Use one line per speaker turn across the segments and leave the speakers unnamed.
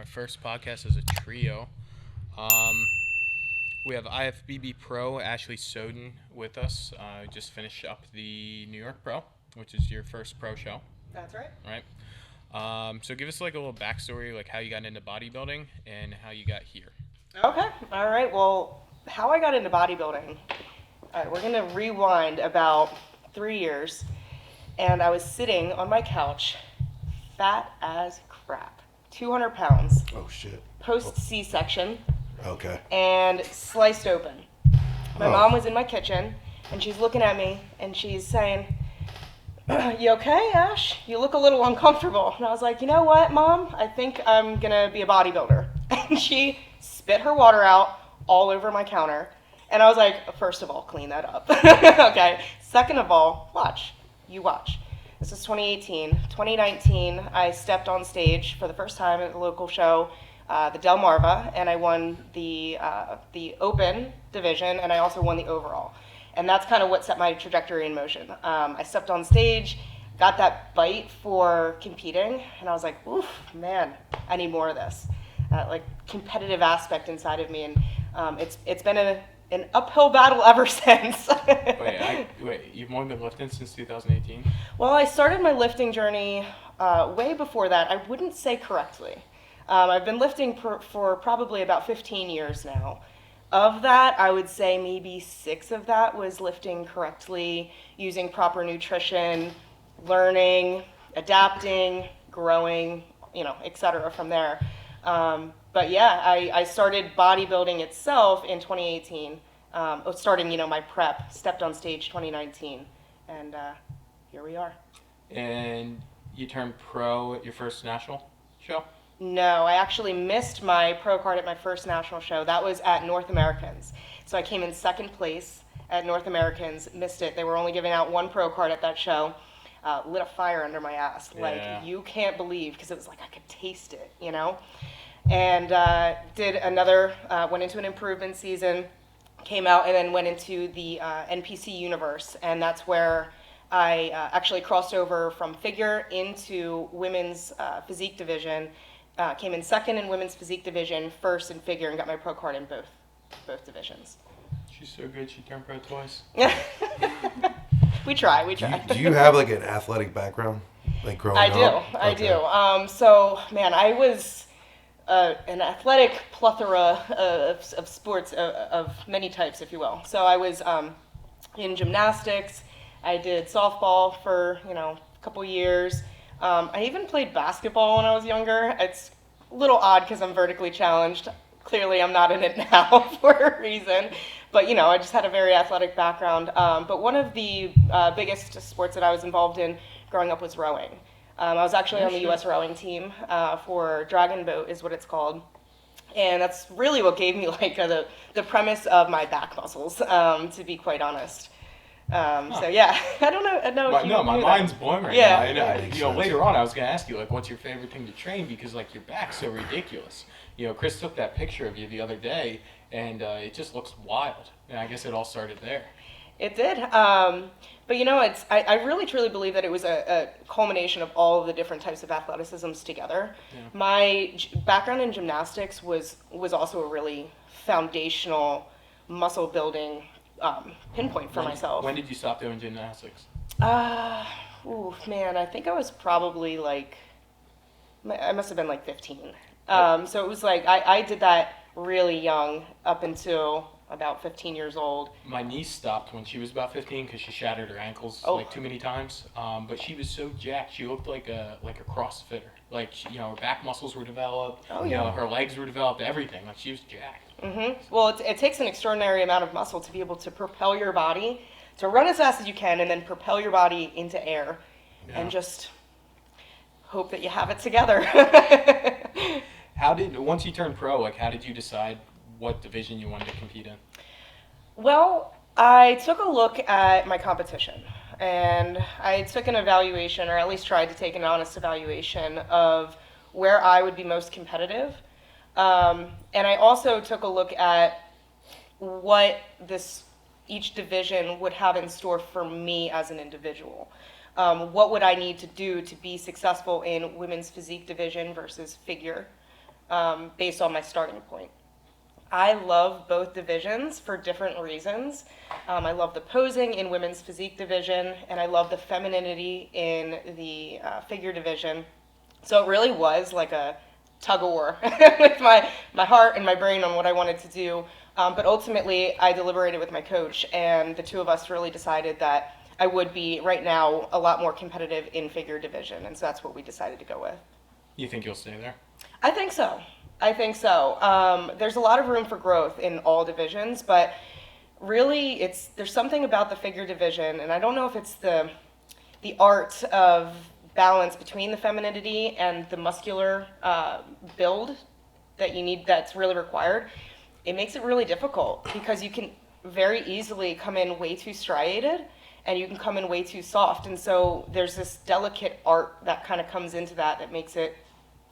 first podcast as a trio. Um, we have IFBB Pro Ashley Soden with us. Just finished up the New York Pro, which is your first pro show,
That's right.
right? So give us like a little backstory, like how you got into bodybuilding and how you got here.
Okay. All right. Well, how I got into bodybuilding. All right, we're going to rewind about 3 years. And I was sitting on my couch, fat as crap, 200 pounds,
Oh shit.
post C-section,
Okay.
and sliced open. My mom was in my kitchen, and she's looking at me, and she's saying, "You okay, Ash? You look a little uncomfortable." And I was like, "You know what, Mom? I think I'm going to be a bodybuilder." And she spit her water out all over my counter. And I was like, first of all, clean that up. Okay. Second of all, watch. You watch. This is 2018. 2019, I stepped on stage for the first time at a local show, the Del Marva, and I won the open division, and I also won the overall. And that's kind of what set my trajectory in motion. I stepped on stage, got that bite for competing, and I was like, oof, man, I need more of this. Like competitive aspect inside of me, and it's been an uphill battle ever since.
Wait, you've only been lifting since 2018?
Well, I started my lifting journey way before that. I wouldn't say correctly. I've been lifting for probably about 15 years now. Of that, I would say maybe 6 of that was lifting correctly, using proper nutrition, learning, adapting, growing, etc. from there. But yeah, I started bodybuilding itself in 2018. Starting, my prep, stepped on stage 2019, and here we are.
And you turned pro at your first national show?
No, I actually missed my pro card at my first national show. That was at North Americans. So I came in second place at North Americans, missed it. They were only giving out one pro card at that show. Lit a fire under my ass.
Yeah.
Like, you can't believe, because it was like I could taste it, And did another, went into an improvement season, came out, and then went into the NPC universe. And that's where I actually crossed over from figure into women's physique division. Came in second in women's physique division, first in figure, and got my pro card in both divisions.
She's so good, she turned pro twice.
We try.
Do you have like an athletic background, like growing up?
I do. So, man, I was an athletic plethora of sports of many types, if you will. So I was in gymnastics. I did softball for a couple years. I even played basketball when I was younger. It's a little odd because I'm vertically challenged. Clearly, I'm not in it now for a reason. But, I just had a very athletic background. But one of the biggest sports that I was involved in growing up was rowing. I was actually on the U.S. rowing team for Dragon Boat is what it's called. And that's really what gave me like the premise of my back muscles, to be quite honest. So yeah, I don't know.
My mind's blown right
Yeah.
now. And, later on, I was gonna ask you like, what's your favorite thing to train? Because like your back's so ridiculous. Chris took that picture of you the other day, and it just looks wild. And I guess it all started there.
It did. But I really truly believe that it was a culmination of all of the different types of athleticisms together.
Yeah.
My background in gymnastics was also a really foundational muscle building pinpoint for myself.
When did you stop doing gymnastics?
I think I was probably I must have been like 15. So it was like, I did that really young up until about 15 years old.
My niece stopped when she was about 15 because she shattered her ankles too many times. But she was so jacked, she looked like a CrossFitter. Like, her back muscles were developed.
Oh, yeah.
Her legs were developed, everything. Like, she was jacked.
Mm-hmm. Well, it takes an extraordinary amount of muscle to be able to propel your body, to run as fast as you can, and then propel your body into air, and just hope that you have it together.
Once you turned pro, how did you decide what division you wanted to compete in?
Well, I took a look at my competition, and I took an evaluation, or at least tried to take an honest evaluation of where I would be most competitive. And I also took a look at what each division would have in store for me as an individual. What would I need to do to be successful in women's physique division versus figure? based on my starting point. I love both divisions for different reasons. I love the posing in women's physique division, and I love the femininity in the figure division. So it really was like a tug of war with my heart and my brain on what I wanted to do. But ultimately, I deliberated with my coach, and the two of us really decided that I would be, right now, a lot more competitive in figure division, and so that's what we decided to go with.
You think you'll stay there?
I think so. There's a lot of room for growth in all divisions, but really there's something about the figure division, and I don't know if it's the art of balance between the femininity and the muscular build that you need, that's really required. It makes it really difficult because you can very easily come in way too striated and you can come in way too soft, and so there's this delicate art that kind of comes into that makes it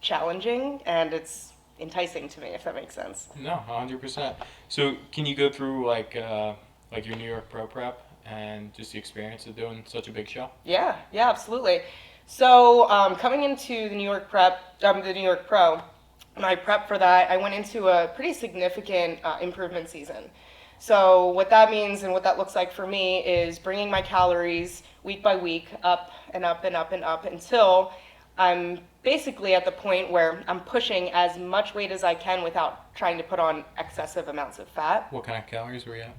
challenging, and it's enticing to me, if that makes sense.
No, 100%. So can you go through like your New York Pro prep and just the experience of doing such a big show?
Yeah, absolutely. So coming into the New York Pro, my prep for that, I went into a pretty significant improvement season. So what that means and what that looks like for me is bringing my calories week by week up and up and up and up until I'm basically at the point where I'm pushing as much weight as I can without trying to put on excessive amounts of fat.
What kind of calories were you at?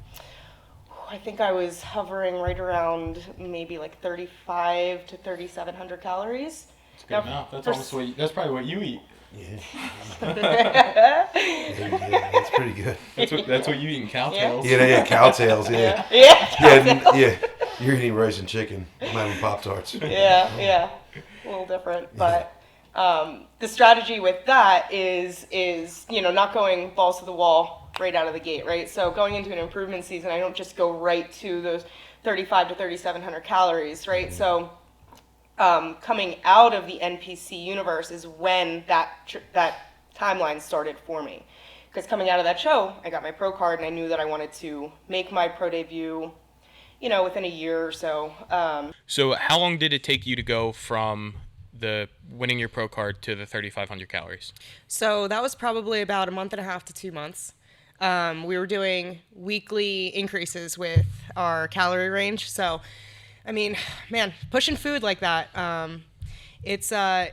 I think I was hovering right around maybe like 3,500 to 3,700 calories.
That's good enough. That's probably what you eat.
Yeah. Yeah, that's pretty good.
That's what you eat in cow tails.
Yeah, cow tails. Yeah. Yeah. You're eating rice and chicken. I'm having Pop-Tarts.
Yeah. A little different, but the strategy with that is not going balls to the wall right out of the gate, right? So going into an improvement season, I don't just go right to those 3,500 to 3,700 calories, right? So coming out of the NPC universe is when that timeline started for me. Because coming out of that show, I got my pro card, and I knew that I wanted to make my pro debut, within a year or so.
So how long did it take you to go from the winning your pro card to the 3,500 calories?
So that was probably about a month and a half to 2 months. We were doing weekly increases with our calorie range. So, I mean, man, pushing food like that, it's a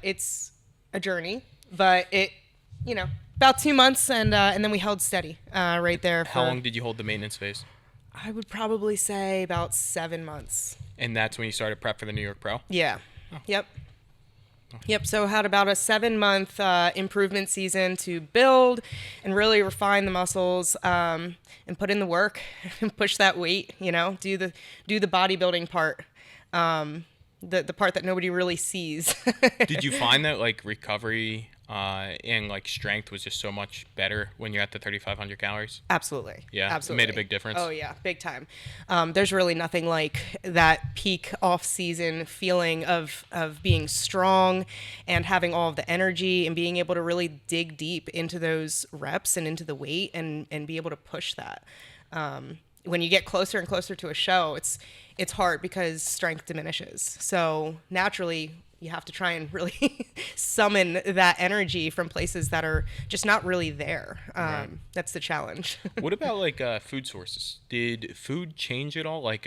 journey, but about 2 months, and then we held steady right there.
How long did you hold the maintenance phase?
I would probably say about 7 months.
And that's when you started prep for the New York Pro?
Yeah. Oh. Yep. So had about a 7-month improvement season to build and really refine the muscles, and put in the work and push that weight, do the bodybuilding part, the part that nobody really sees.
Did you find that like recovery and like strength was just so much better when you're at the 3,500 calories?
Absolutely.
Yeah.
Absolutely.
It made a big difference.
Oh yeah, big time. There's really nothing like that peak off-season feeling of being strong and having all of the energy and being able to really dig deep into those reps and into the weight and be able to push that. When you get closer and closer to a show, it's hard because strength diminishes. So naturally, you have to try and really summon that energy from places that are just not really there.
Right.
That's the challenge.
What about like food sources? Did food change at all? Like,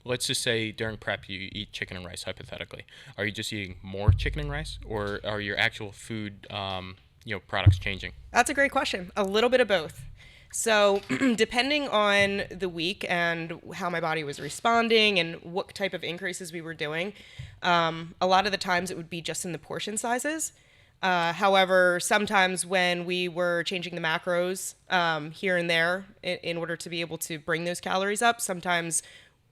let's just say during prep you eat chicken and rice, hypothetically. Are you just eating more chicken and rice, or are your actual food, products changing?
That's a great question. A little bit of both. So depending on the week and how my body was responding and what type of increases we were doing, a lot of the times it would be just in the portion sizes. However, sometimes when we were changing the macros here and there in order to be able to bring those calories up, sometimes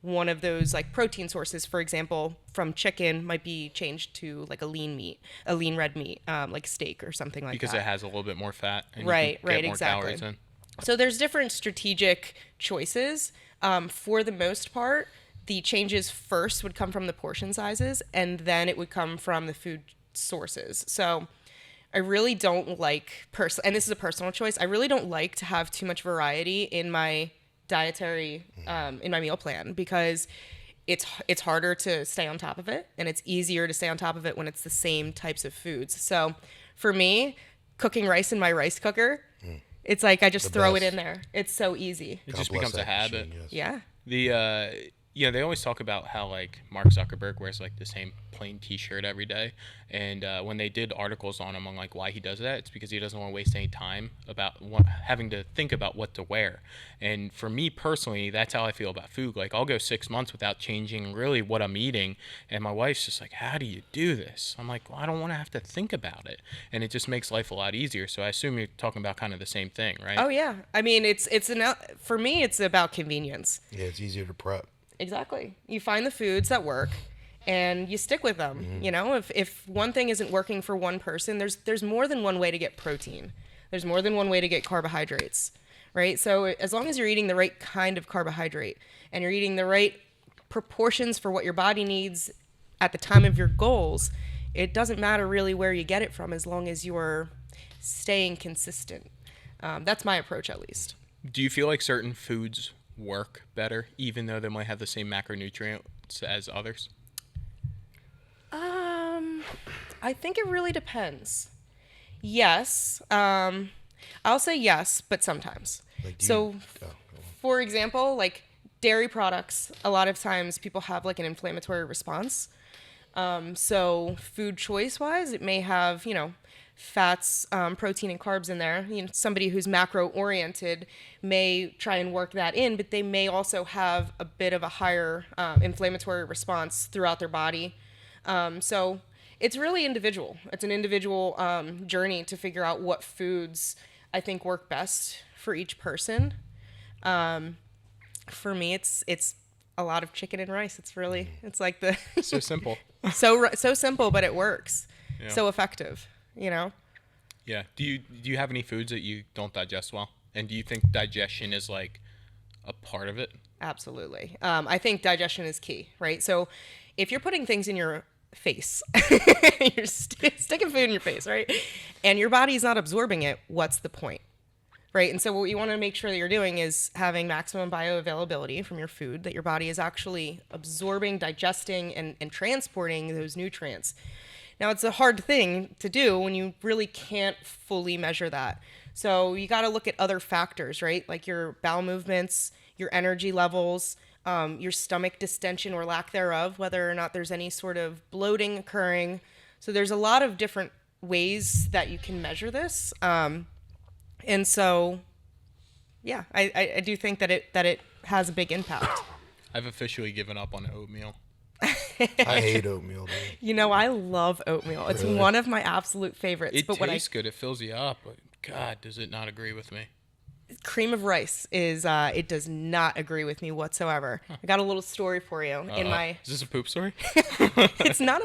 one of those like protein sources, for example, from chicken might be changed to like a lean red meat, like steak or something like that.
Because it has a little bit more fat and
right,
you can get more
exactly.
calories in.
So there's different strategic choices. For the most part, the changes first would come from the portion sizes, and then it would come from the food sources. So I really don't like, and this is a personal choice, I really don't like to have too much variety in my dietary, in my meal plan, because it's harder to stay on top of it, and it's easier to stay on top of it when it's the same types of foods. So for me, cooking rice in my rice cooker. It's like I just throw it
best.
in there. It's so easy.
It
God
just
bless
becomes a
that
habit.
machine, yes.
Yeah.
The they always talk about how like Mark Zuckerberg wears like the same plain T-shirt every day, and when they did articles on him on like why he does that, it's because he doesn't want to waste any time about having to think about what to wear. And for me personally, that's how I feel about food. Like I'll go 6 months without changing really what I'm eating, and my wife's just like, "How do you do this?" I'm like, "Well, I don't want to have to think about it," and it just makes life a lot easier. So I assume you're talking about kind of the same thing, right?
Oh yeah. I mean, for me, it's about convenience.
Yeah, it's easier to prep.
Exactly. You find the foods that work and you stick with them. You know, if one thing isn't working for one person, there's more than one way to get protein. There's more than one way to get carbohydrates, right? So as long as you're eating the right kind of carbohydrate and you're eating the right proportions for what your body needs at the time of your goals, it doesn't matter really where you get it from as long as you're staying consistent. That's my approach, at least.
Do you feel like certain foods work better, even though they might have the same macronutrients as others?
I think it really depends. Yes. I'll say yes, but sometimes.
Like,
For example, like dairy products, a lot of times people have like an inflammatory response. So food choice wise, it may have, fats, protein, and carbs in there. Somebody who's macro oriented may try and work that in, but they may also have a bit of a higher inflammatory response throughout their body. So it's really individual. It's an individual journey to figure out what foods I think work best for each person. For me, it's a lot of chicken and rice. It's like the
So simple.
so simple, but it works.
Yeah.
So effective.
Yeah. Do you have any foods that you don't digest well? And do you think digestion is like a part of it?
Absolutely. I think digestion is key, right? So if you're putting things in your face, you're sticking food in your face, right? And your body's not absorbing it, what's the point? Right? And so what you want to make sure that you're doing is having maximum bioavailability from your food, that your body is actually absorbing, digesting, and transporting those nutrients. Now, it's a hard thing to do when you really can't fully measure that. So you got to look at other factors, right? Like your bowel movements, your energy levels, your stomach distension or lack thereof, whether or not there's any sort of bloating occurring. So there's a lot of different ways that you can measure this. And so, yeah, I do think that it has a big impact.
I've officially given up on oatmeal.
I hate oatmeal, dude.
I love oatmeal. It's
Really?
one of my absolute favorites.
It
but
tastes good. It fills you up. But God, does it not agree with me?
cream of rice is it does not agree with me whatsoever. I got a little story for you in my.
Is this a poop story?
It's not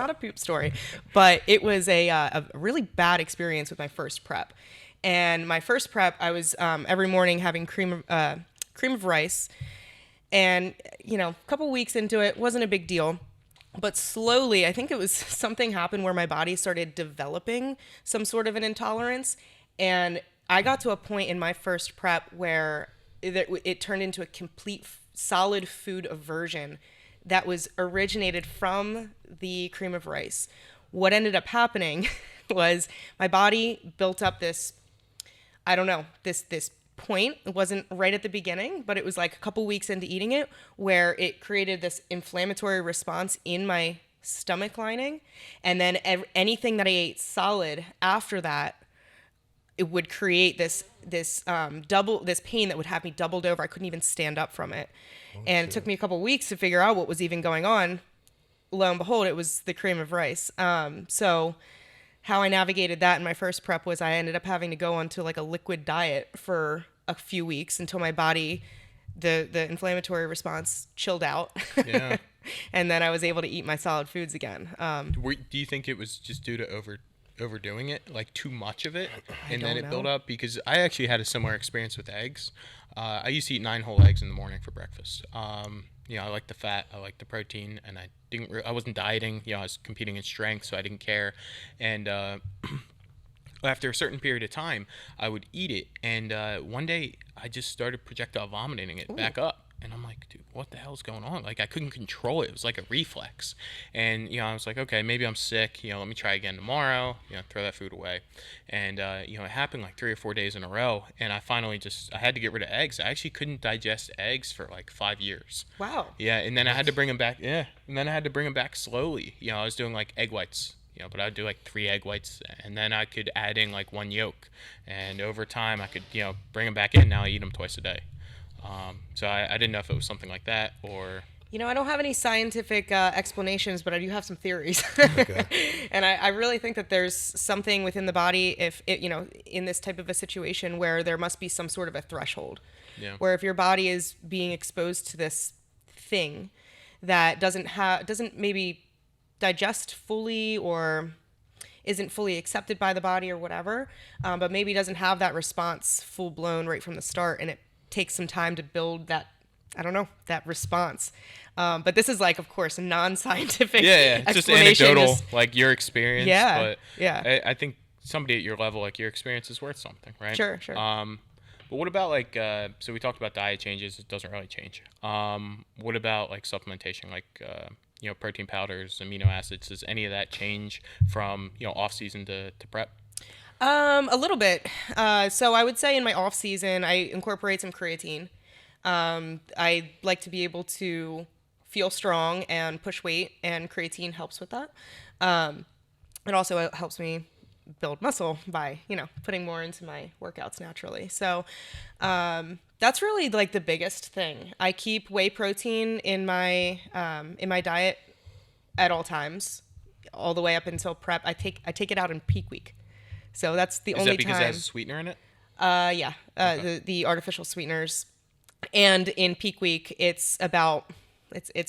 a poop story, but it was a really bad experience with my first prep. And my first prep, I was every morning having cream of rice, and a couple weeks into it, wasn't a big deal. But slowly, I think it was something happened where my body started developing some sort of an intolerance. And I got to a point in my first prep where it turned into a complete solid food aversion that was originated from the cream of rice. What ended up happening was my body built up this, I don't know, this point. It wasn't right at the beginning, but it was like a couple weeks into eating it where it created this inflammatory response in my stomach lining. And then anything that I ate solid after that, it would create this pain that would have me doubled over. I couldn't even stand up from it. And it took me a couple weeks to figure out what was even going on. Lo and behold, it was the cream of rice. So how I navigated that in my first prep was I ended up having to go onto like a liquid diet for a few weeks until my body, the inflammatory response chilled out.
Yeah.
And then I was able to eat my solid foods again.
Do you think it was just due to overdoing it, like too much of it, and then it built up? Because I actually had a similar experience with eggs. I used to eat 9 whole eggs in the morning for breakfast. I like the fat, I like the protein, and I wasn't dieting. I was competing in strength, so I didn't care. And after a certain period of time, I would eat it, and one day I just started projectile vomiting it back up. And I'm like, dude, what the hell's going on? Like, I couldn't control it. It was like a reflex. And, I was like, okay, maybe I'm sick. Let me try again tomorrow. Throw that food away. And, it happened like 3 or 4 days in a row. And I finally I had to get rid of eggs. I actually couldn't digest eggs for like 5 years.
Wow.
Yeah. And then I had to bring them back. Yeah. And then I had to bring them back slowly. I was doing like egg whites. But I'd do like 3 egg whites, and then I could add in like 1 yolk. And over time, I could, bring them back in. Now I eat them twice a day. So I didn't know if it was something like that or...
I don't have any scientific explanations, but I do have some theories.
Okay.
And I really think that there's something within the body, if it, in this type of a situation where there must be some sort of a threshold.
Yeah.
Where if your body is being exposed to this thing that doesn't maybe digest fully or isn't fully accepted by the body or whatever, but maybe doesn't have that response full blown right from the start, and it takes some time to build that, I don't know, that response. But this is like, of course, a non-scientific
it's just anecdotal, like your experience.
Yeah,
but
yeah.
I think somebody at your level, like your experience is worth something, right?
Sure.
But what about like, so we talked about diet changes. It doesn't really change. What about like supplementation, like, protein powders, amino acids? Does any of that change from, off season to prep?
A little bit. So I would say in my off season, I incorporate some creatine. I like to be able to feel strong and push weight, and creatine helps with that. It also helps me build muscle by, putting more into my workouts naturally. So, that's really like the biggest thing. I keep whey protein in my diet at all times, all the way up until prep. I take it out in peak week. So that's the only time. Is that
because it has a sweetener in it?
Yeah.
Okay.
The artificial sweeteners. And in peak week, it's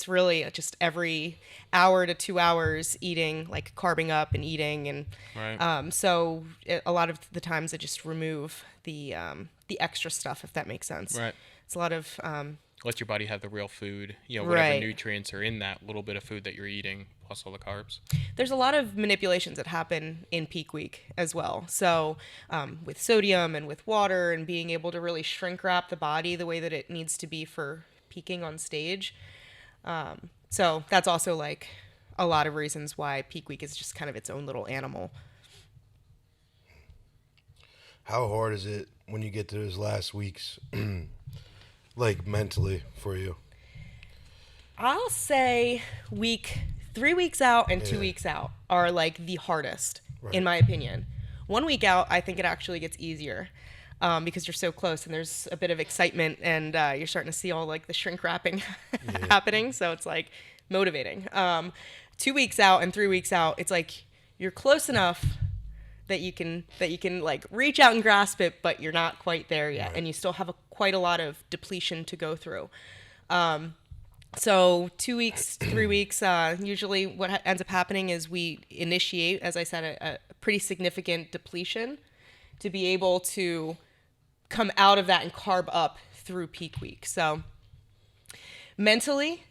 really just every hour to 2 hours eating, like carbing up and eating. And
right.
So a lot of the times I just remove the extra stuff, if that makes sense.
Right.
It's a lot of...
let your body have the real food, whatever
right.
nutrients are in that little bit of food that you're eating, plus all the carbs.
There's a lot of manipulations that happen in peak week as well. So with sodium and with water and being able to really shrink wrap the body the way that it needs to be for peaking on stage. So that's also like a lot of reasons why peak week is just kind of its own little animal.
How hard is it when you get to those last weeks, like mentally for you?
I'll say 3 weeks out and 2 weeks out are like the hardest, right, in my opinion. 1 week out, I think it actually gets easier because you're so close and there's a bit of excitement and you're starting to see all like the shrink wrapping happening. So it's like motivating. 2 weeks out and 3 weeks out, it's like you're close enough that you can like reach out and grasp it, but you're not quite there yet, right, and you still have quite a lot of depletion to go through. So 2 weeks, 3 weeks, usually what ends up happening is we initiate, as I said, a pretty significant depletion to be able to come out of that and carb up through peak week. So mentally,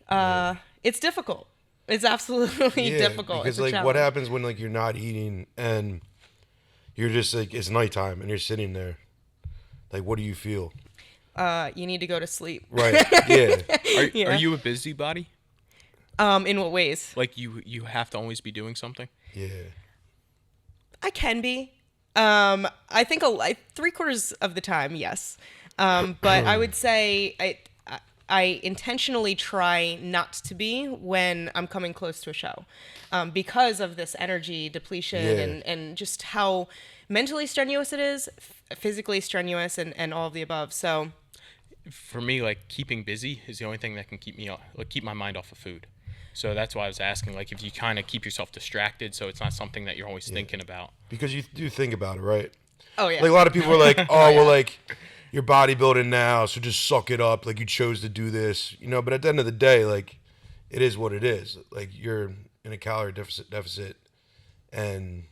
it's difficult. It's absolutely difficult.
Because like what happens when like you're not eating and you're just like, it's nighttime and you're sitting there, like, what do you feel?
You need to go to sleep.
Right. Yeah.
Are you a busybody?
In what ways?
Like you have to always be doing something?
Yeah.
I can be. I think 3/4 of the time, yes. But I would say I intentionally try not to be when I'm coming close to a show, because of this energy depletion and just how mentally strenuous it is, physically strenuous, and all of the above. So
for me, like keeping busy is the only thing that can keep my mind off of food. So that's why I was asking, like, if you kind of keep yourself distracted, so it's not something that you're always thinking about.
Because you do think about it, right?
Oh yeah.
Like a lot of people are like, oh, well, like you're bodybuilding now, so just suck it up. Like you chose to do this, But at the end of the day, like it is what it is. Like you're in a calorie deficit, and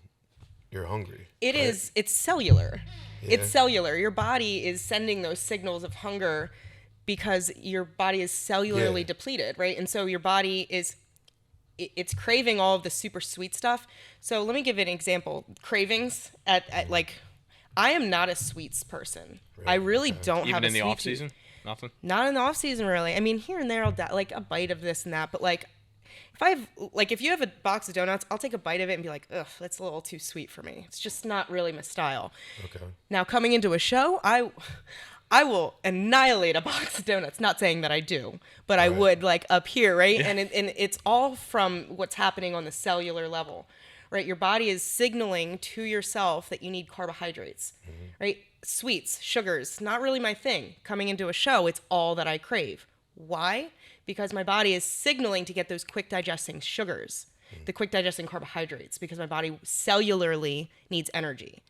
you're hungry.
It right? is. It's cellular. Yeah. It's cellular. Your body is sending those signals of hunger because your body is cellularly depleted, right? And so your body it's craving all of the super sweet stuff. So let me give an example. Cravings at like, I am not a sweets person. Right. I really don't
even
have
in
a
the
sweet
off season. Nothing.
Not in the off season, really. I mean, here and there, like a bite of this and that, but like, if you have a box of donuts, I'll take a bite of it and be like, ugh, that's a little too sweet for me. It's just not really my style.
Okay.
Now, coming into a show, I will annihilate a box of donuts. Not saying that I do, but I would, like, up here, right?
Yeah.
And it's all from what's happening on the cellular level, right? Your body is signaling to yourself that you need carbohydrates, right? Sweets, sugars, not really my thing. Coming into a show, it's all that I crave. Why? Because my body is signaling to get those quick digesting sugars, the quick digesting carbohydrates, because my body cellularly needs energy.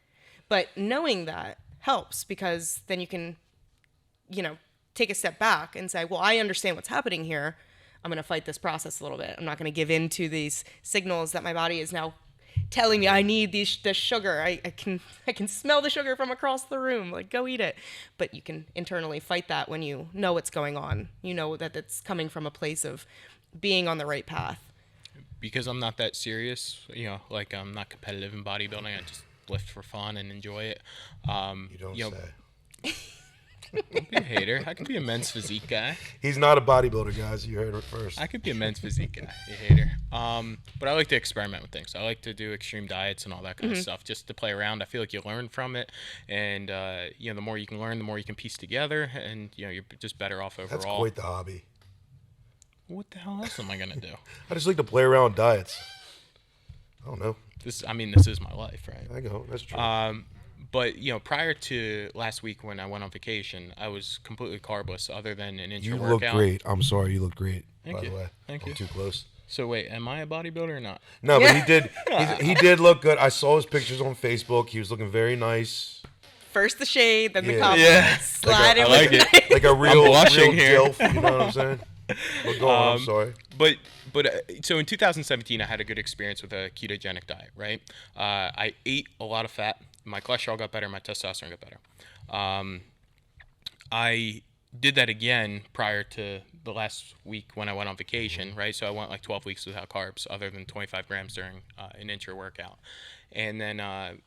But knowing that helps, because then you can, take a step back and say, well, I understand what's happening here. I'm going to fight this process a little bit. I'm not going to give in to these signals that my body is now telling me I need this sugar. I can smell the sugar from across the room. Like, go eat it. But you can internally fight that when you know what's going on. You know that it's coming from a place of being on the right path.
Because I'm not that serious, like I'm not competitive in bodybuilding. I just lift for fun and enjoy it.
You don't say.
Don't be a hater. I could be a men's physique guy.
He's not a bodybuilder, guys. You heard it first.
I could be a men's physique guy, you hater. But I like to experiment with things. I like to do extreme diets and all that kind of stuff just to play around. I feel like you learn from it, and the more you can learn, the more you can piece together, and you're just better off overall.
That's quite the hobby.
What the hell else am I gonna do?
I just like to play around with diets. I don't know.
This is my life, right?
I go. That's true.
But prior to last week when I went on vacation, I was completely carbless, other than an intra workout.
You look great. I'm sorry, you look great.
Thank
by
you.
the way,
Thank you.
Too close.
So wait, am I a bodybuilder or not?
No, but he did. He did look good. I saw his pictures on Facebook. He was looking very nice.
First the shade, then the
Yeah.
compliment.
Yeah.
Slide
I
in
like
with
it.
Like a real
blushing
real
here.
Dilf, you know what I'm saying? But go on, I'm sorry.
But so in 2017, I had a good experience with a ketogenic diet, right? I ate a lot of fat. My cholesterol got better. My testosterone got better. I did that again prior to the last week when I went on vacation, right? So I went like 12 weeks without carbs, other than 25 grams during an intra workout. And then,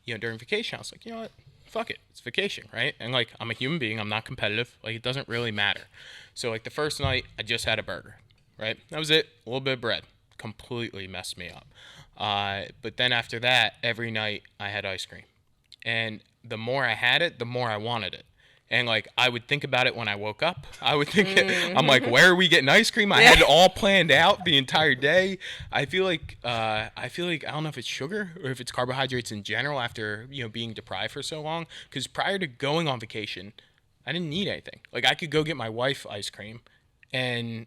during vacation, I was like, you know what? Fuck it. It's vacation, right? And like, I'm a human being. I'm not competitive. Like, it doesn't really matter. So like the first night, I just had a burger, right? That was it. A little bit of bread. Completely messed me up. But then after that, every night I had ice cream. And the more I had it, the more I wanted it. And like, I would think about it when I woke up. I would think, I'm like, where are we getting ice cream? I had it all planned out the entire day. I feel like I don't know if it's sugar or if it's carbohydrates in general after, being deprived for so long. Because prior to going on vacation, I didn't need anything. Like, I could go get my wife ice cream and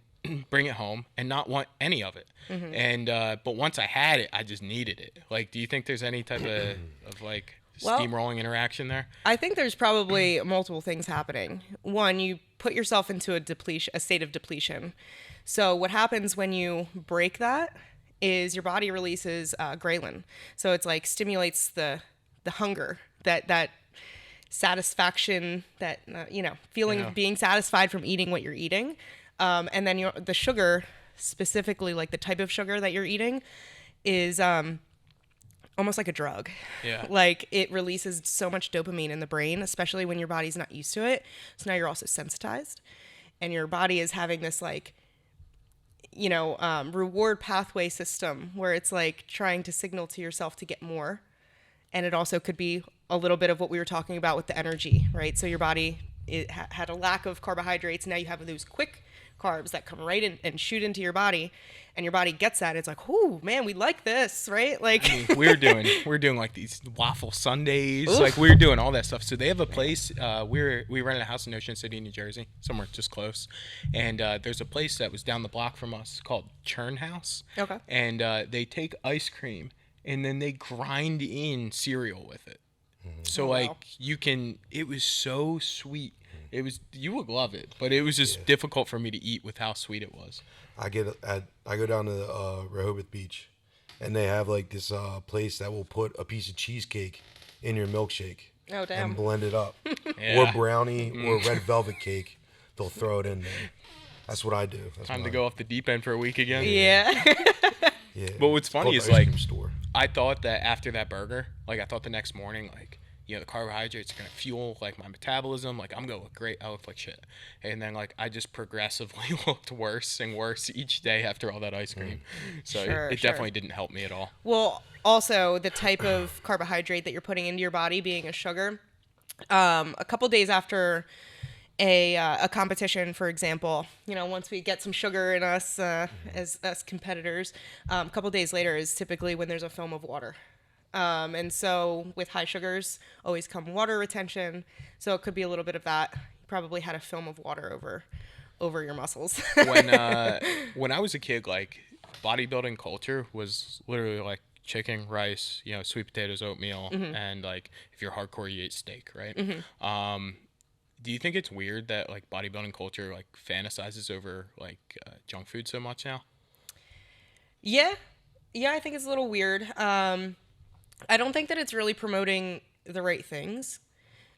bring it home and not want any of it. And, but once I had it, I just needed it. Like, do you think there's any type of like, steamrolling interaction there?
I think there's probably multiple things happening. One, you put yourself into a state of depletion. So what happens when you break that is your body releases ghrelin. So it's like stimulates the hunger, that satisfaction, that feeling of being satisfied from eating what you're eating. And then the sugar, specifically like the type of sugar that you're eating, is almost like a drug.
Yeah.
Like, it releases so much dopamine in the brain, especially when your body's not used to it. So now you're also sensitized, and your body is having this like, reward pathway system where it's like trying to signal to yourself to get more. And it also could be a little bit of what we were talking about with the energy, right? So your body had a lack of carbohydrates. Now you have those quick carbs that come right in and shoot into your body, and your body gets that. It's like, ooh, man, we like this, right? Like,
I mean, we're doing like these waffle sundaes. Oof. Like, we're doing all that stuff. So they have a place. We rented a house in Ocean City, New Jersey, somewhere just close. And there's a place that was down the block from us called Churn House.
Okay.
And they take ice cream and then they grind in cereal with it. So like, it was so sweet. You would love it, but it was just difficult for me to eat with how sweet it was.
I go down to Rehoboth Beach, and they have like this place that will put a piece of cheesecake in your milkshake.
Oh, damn.
And blend it up.
Yeah.
Or brownie or red velvet cake. They'll throw it in there. That's what I do. That's
Time to go off the deep end for a week again.
Yeah.
Yeah.
But what's funny is
Called the ice
like,
cream store.
I thought that after that burger, like I thought the next morning, like, the carbohydrates are gonna fuel like my metabolism. Like I'm gonna look great. I look like shit. And then like I just progressively looked worse and worse each day after all that ice cream. So
Sure,
it
sure.
definitely didn't help me at all.
Well, also the type of carbohydrate that you're putting into your body being a sugar. A couple days after a competition, for example, once we get some sugar in us as us competitors, a couple days later is typically when there's a film of water. And so with high sugars always come water retention. So it could be a little bit of that. You probably had a film of water over your muscles.
When I was a kid, like bodybuilding culture was literally like chicken, rice, sweet potatoes, oatmeal, and like if you're hardcore, you eat steak, right? Do you think it's weird that like bodybuilding culture like fantasizes over like junk food so much now?
Yeah, I think it's a little weird. I don't think that it's really promoting the right things,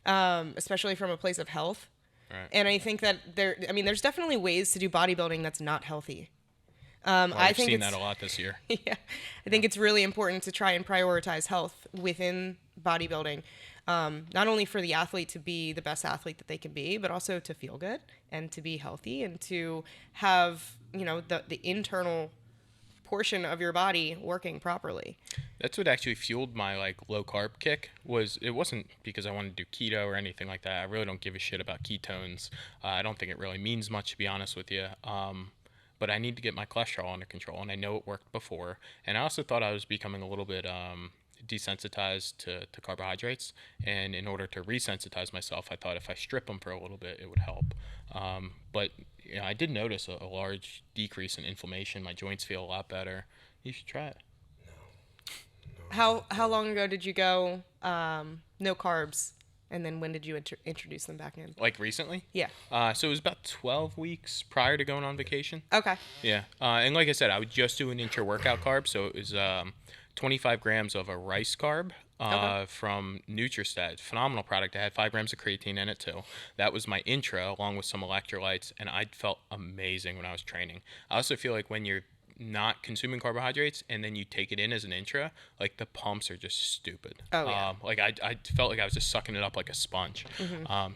especially from a place of health.
Right.
And I think that there's definitely ways to do bodybuilding that's not healthy.
I've seen that a lot this year.
Yeah, I think it's really important to try and prioritize health within bodybuilding, not only for the athlete to be the best athlete that they can be, but also to feel good and to be healthy and to have the internal portion of your body working properly.
That's what actually fueled my like low carb kick. It wasn't because I wanted to do keto or anything like that. I really don't give a shit about ketones. I don't think it really means much, to be honest with you. But I need to get my cholesterol under control, and I know it worked before. And I also thought I was becoming a little bit desensitized to carbohydrates, and in order to resensitize myself, I thought if I strip them for a little bit, it would help. But I did notice a large decrease in inflammation. My joints feel a lot better. You should try it.
How long ago did you go no carbs? And then when did you introduce them back in?
Like recently?
Yeah.
So it was about 12 weeks prior to going on vacation.
Okay.
Yeah. And like I said, I would just do an intra-workout carb. So it was 25 grams of a rice carb from Nutristat. Phenomenal product. It had 5 grams of creatine in it too. That was my intra along with some electrolytes. And I felt amazing when I was training. I also feel like when you're not consuming carbohydrates and then you take it in as an intra, like the pumps are just stupid.
Oh, yeah.
Like I felt like I was just sucking it up like a sponge.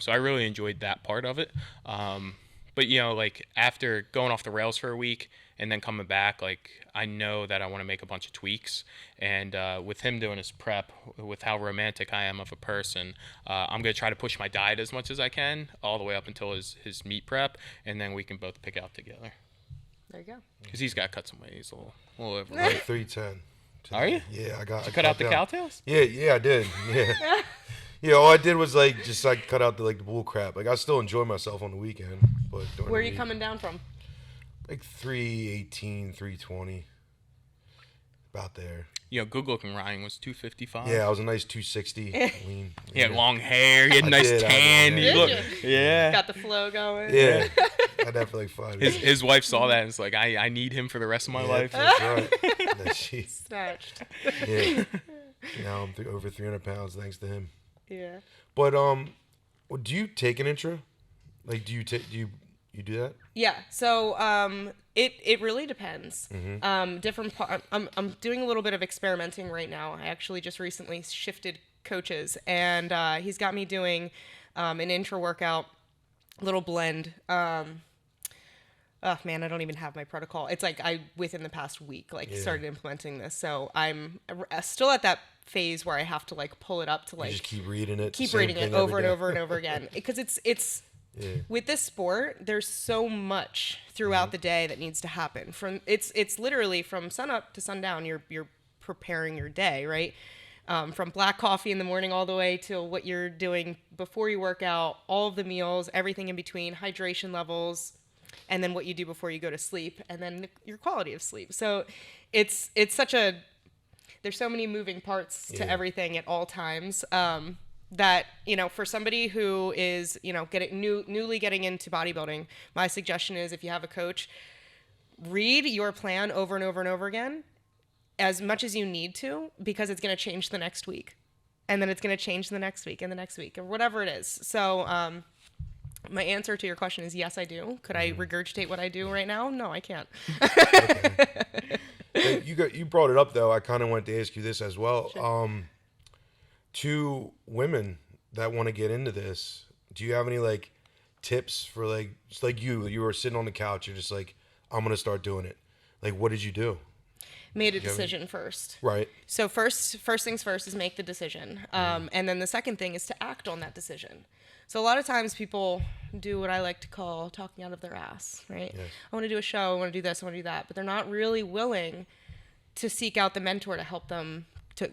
So I really enjoyed that part of it. But like after going off the rails for a week and then coming back, like I know that I want to make a bunch of tweaks. And with him doing his prep, with how romantic I am of a person, I'm going to try to push my diet as much as I can all the way up until his meat prep, and then we can both pick out together.
There you go.
Because he's got to cut some weight. He's a little over.
Like 310.
Are you?
Yeah, I got.
You cut out the
down.
cowtails?
Yeah, I did. Yeah. Yeah, all I did was just cut out the bull crap. Like I still enjoy myself on the weekend, but
where are you coming down from?
Like 318, 320, about there.
Good looking Ryan was 255.
Yeah, I was a nice 260 lean.
He had long hair. He had a nice tan.
Did you?
Yeah.
Got the flow going.
Yeah. I had that for like 5 years.
His wife saw that and was like, I need him for the rest of my life.
That's right. That she,
Snatched.
yeah. Now I'm over 300 pounds thanks to him.
Yeah.
But do you take an intra? Like, do you do that?
Yeah. So it really depends. I'm doing a little bit of experimenting right now. I actually just recently shifted coaches, and he's got me doing an intra workout little blend. Oh man, I don't even have my protocol. It's like within the past week started implementing this, so I'm still at that phase where I have to pull it up to
you just keep reading it,
over and over and over again, because it's with this sport, there's so much throughout the day that needs to happen. It's literally from sun up to sundown. You're preparing your day, right? From black coffee in the morning all the way to what you're doing before you work out, all of the meals, everything in between, hydration levels, and then what you do before you go to sleep, and then your quality of sleep. So it's there's so many moving parts to everything at all times, that, for somebody who is, newly getting into bodybuilding, my suggestion is, if you have a coach, read your plan over and over and over again, as much as you need to, because it's going to change the next week, and then it's going to change the next week and the next week, or whatever it is. So, my answer to your question is yes, I do. Could I regurgitate what I do right now? No, I can't.
Hey, you brought it up though. I kind of wanted to ask you this as well.
Sure.
to women that want to get into this, do you have any like tips for like, just like you were sitting on the couch, you're just like, I'm gonna start doing it. Like, what did you do?
Made a decision first.
Right.
So first things first is make the decision. And then the second thing is to act on that decision. So a lot of times people do what I like to call talking out of their ass, right?
Yes.
I want to do a show, I want to do this, I want to do that. But they're not really willing to seek out the mentor to help them to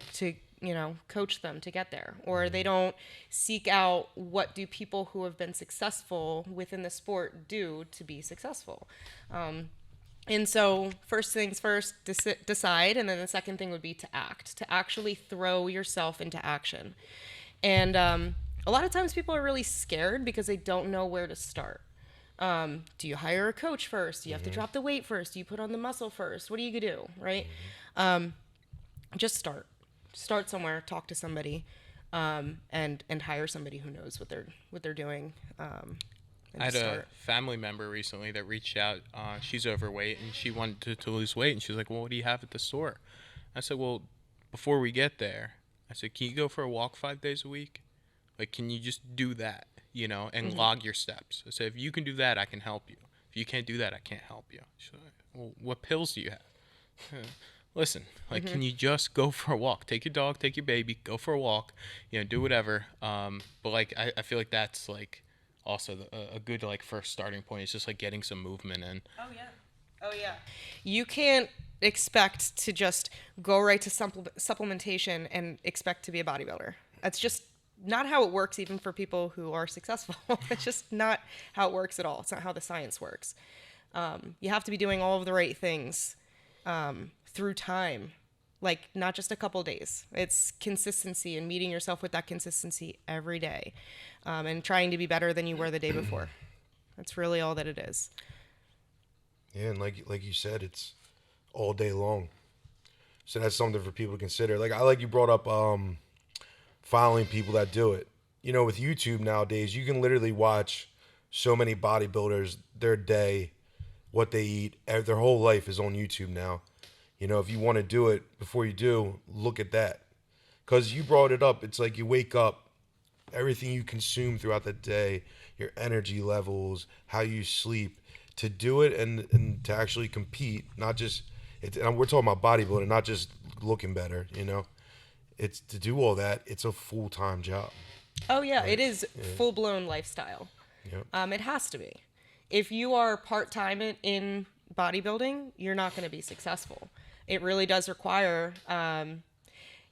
coach them to get there. Or they don't seek out what do people who have been successful within the sport do to be successful. And so first things first, decide, and then the second thing would be to act, to actually throw yourself into action. And a lot of times people are really scared because they don't know where to start. Do you hire a coach first? Do you have to drop the weight first? Do you put on the muscle first? What do you do, right? Just start. Start somewhere, talk to somebody, and hire somebody who knows what they're doing.
I had a family member recently that reached out. She's overweight and she wanted to lose weight. And she was like, well, what do you have at the store? I said, well, before we get there, I said, can you go for a walk 5 days a week? Like, can you just do that, and log your steps? I said, if you can do that, I can help you. If you can't do that, I can't help you. She's like, well, what pills do you have? Listen, like, can you just go for a walk? Take your dog, take your baby, go for a walk, do whatever. But, like, I feel like that's, like, also a good like first starting point. Is just like getting some movement in.
Oh yeah. You can't expect to just go right to supplementation and expect to be a bodybuilder. That's just not how it works, even for people who are successful. It's just not how it works at all. It's not how the science works. You have to be doing all of the right things through time, like not just a couple days. It's consistency and meeting yourself with that consistency every day, and trying to be better than you were the day before. That's really all that it is.
Yeah, and like you said, it's all day long. So that's something for people to consider. Like you brought up following people that do it. With YouTube nowadays, you can literally watch so many bodybuilders, their day, what they eat, their whole life is on YouTube now. If you want to do it, before you do, look at that. Because you brought it up, it's like you wake up, everything you consume throughout the day, your energy levels, how you sleep, to do it and to actually compete, not just, and we're talking about bodybuilding, not just looking better, It's to do all that, it's a full-time job.
Oh yeah, it is full-blown lifestyle. Yep. It has to be. If you are part-time in bodybuilding, you're not going to be successful. It really does require,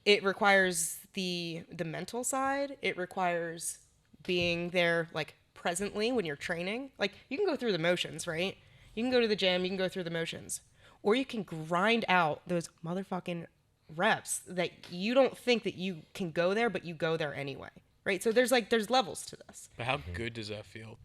it requires the mental side. It requires being there, like, presently when you're training. Like, you can go through the motions, right? You can go to the gym, you can go through the motions. Or you can grind out those motherfucking reps that you don't think that you can go there, but you go there anyway, right? So there's levels to this.
But how good does that feel?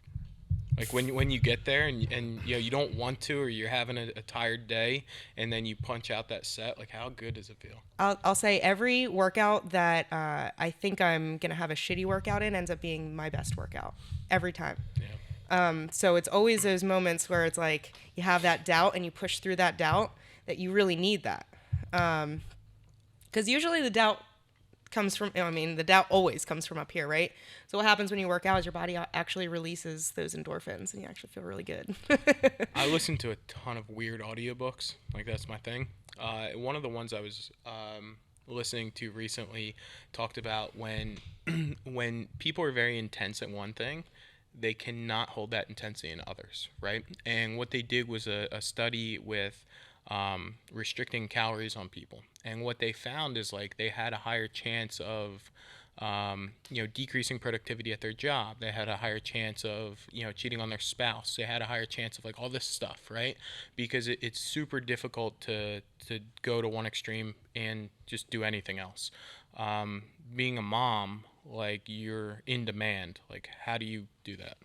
Like when you get there and you don't want to, or you're having a tired day, and then you punch out that set, like how good does it feel?
I'll say every workout that I think I'm gonna have a shitty workout in ends up being my best workout every time. Yeah. So it's always those moments where it's like you have that doubt and you push through that doubt, that you really need that. Because usually the doubt comes from, the doubt always comes from up here, right? So what happens when you work out is your body actually releases those endorphins and you actually feel really good.
I listen to a ton of weird audiobooks. Like, that's my thing. One of the ones I was listening to recently talked about when people are very intense at one thing, they cannot hold that intensity in others, right? And what they did was a study with restricting calories on people, and what they found is like they had a higher chance of decreasing productivity at their job. They had a higher chance of cheating on their spouse. They had a higher chance of like all this stuff, right? Because it's super difficult to go to one extreme and just do anything else. Being a mom, like, you're in demand. Like, how do you do that?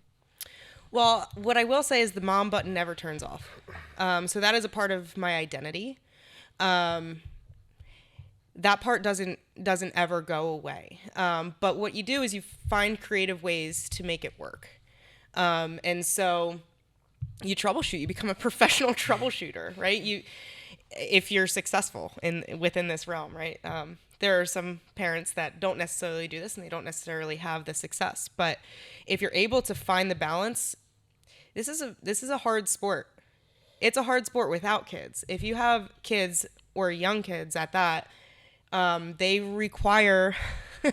Well, what I will say is the mom button never turns off. So that is a part of my identity. That part doesn't ever go away. But what you do is you find creative ways to make it work. And so you troubleshoot. You become a professional troubleshooter, right? If you're successful within this realm, right? there are some parents that don't necessarily do this and they don't necessarily have the success. But if you're able to find the balance, this is a hard sport. It's a hard sport without kids. If you have kids or young kids at that, they require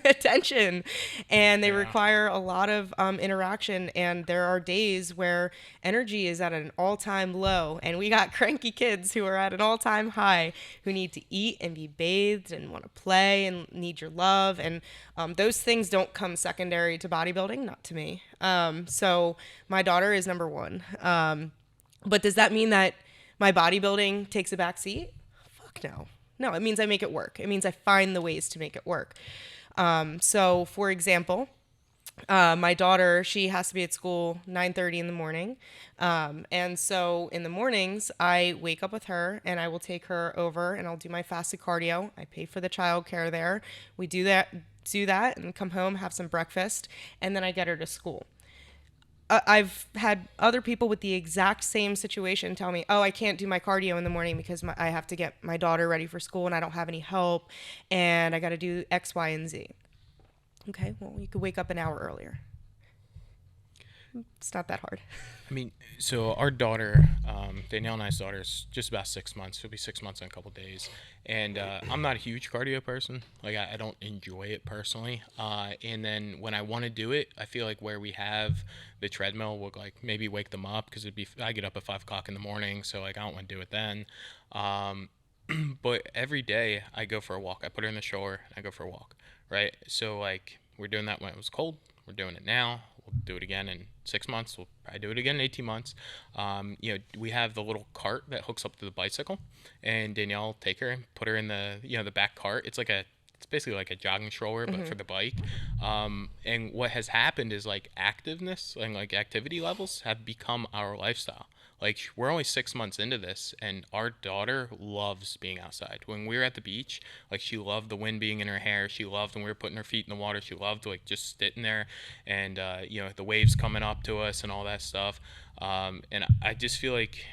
attention and they require a lot of interaction. And there are days where energy is at an all-time low, and we got cranky kids who are at an all-time high, who need to eat and be bathed and want to play and need your love. And those things don't come secondary to bodybuilding, not to me. So my daughter is number one. But does that mean that my bodybuilding takes a back seat? Fuck no. No, it means I make it work. It means I find the ways to make it work. So, for example, my daughter, she has to be at school 9:30 in the morning. And so in the mornings, I wake up with her and I will take her over and I'll do my fasted cardio. I pay for the childcare there. We do that and come home, have some breakfast, and then I get her to school. I've had other people with the exact same situation tell me, oh, I can't do my cardio in the morning because I have to get my daughter ready for school and I don't have any help and I got to do X, Y, and Z. Okay, well, you could wake up an hour earlier. It's not that hard.
I mean, so our daughter, Danielle and I's daughter, is just about 6 months. She'll be 6 months in a couple of days. And I'm not a huge cardio person. Like, I don't enjoy it personally. And then when I want to do it, I feel like where we have the treadmill will, like, maybe wake them up because I get up at 5 o'clock in the morning, so, like, I don't want to do it then. But every day I go for a walk. I put her in the stroller and I go for a walk, right? So, like, we're doing that when it was cold. We're doing it now. We'll do it again in 6 months. We'll probably do it again in 18 months. We have the little cart that hooks up to the bicycle, and Danielle will take her and put her in the back cart. It's basically like a jogging stroller, but for the bike. And what has happened is, like, activeness and, like, activity levels have become our lifestyle. Like, we're only 6 months into this, and our daughter loves being outside. When we were at the beach, like, she loved the wind being in her hair. She loved when we were putting her feet in the water. She loved, like, just sitting there and, the waves coming up to us and all that stuff. And I just feel like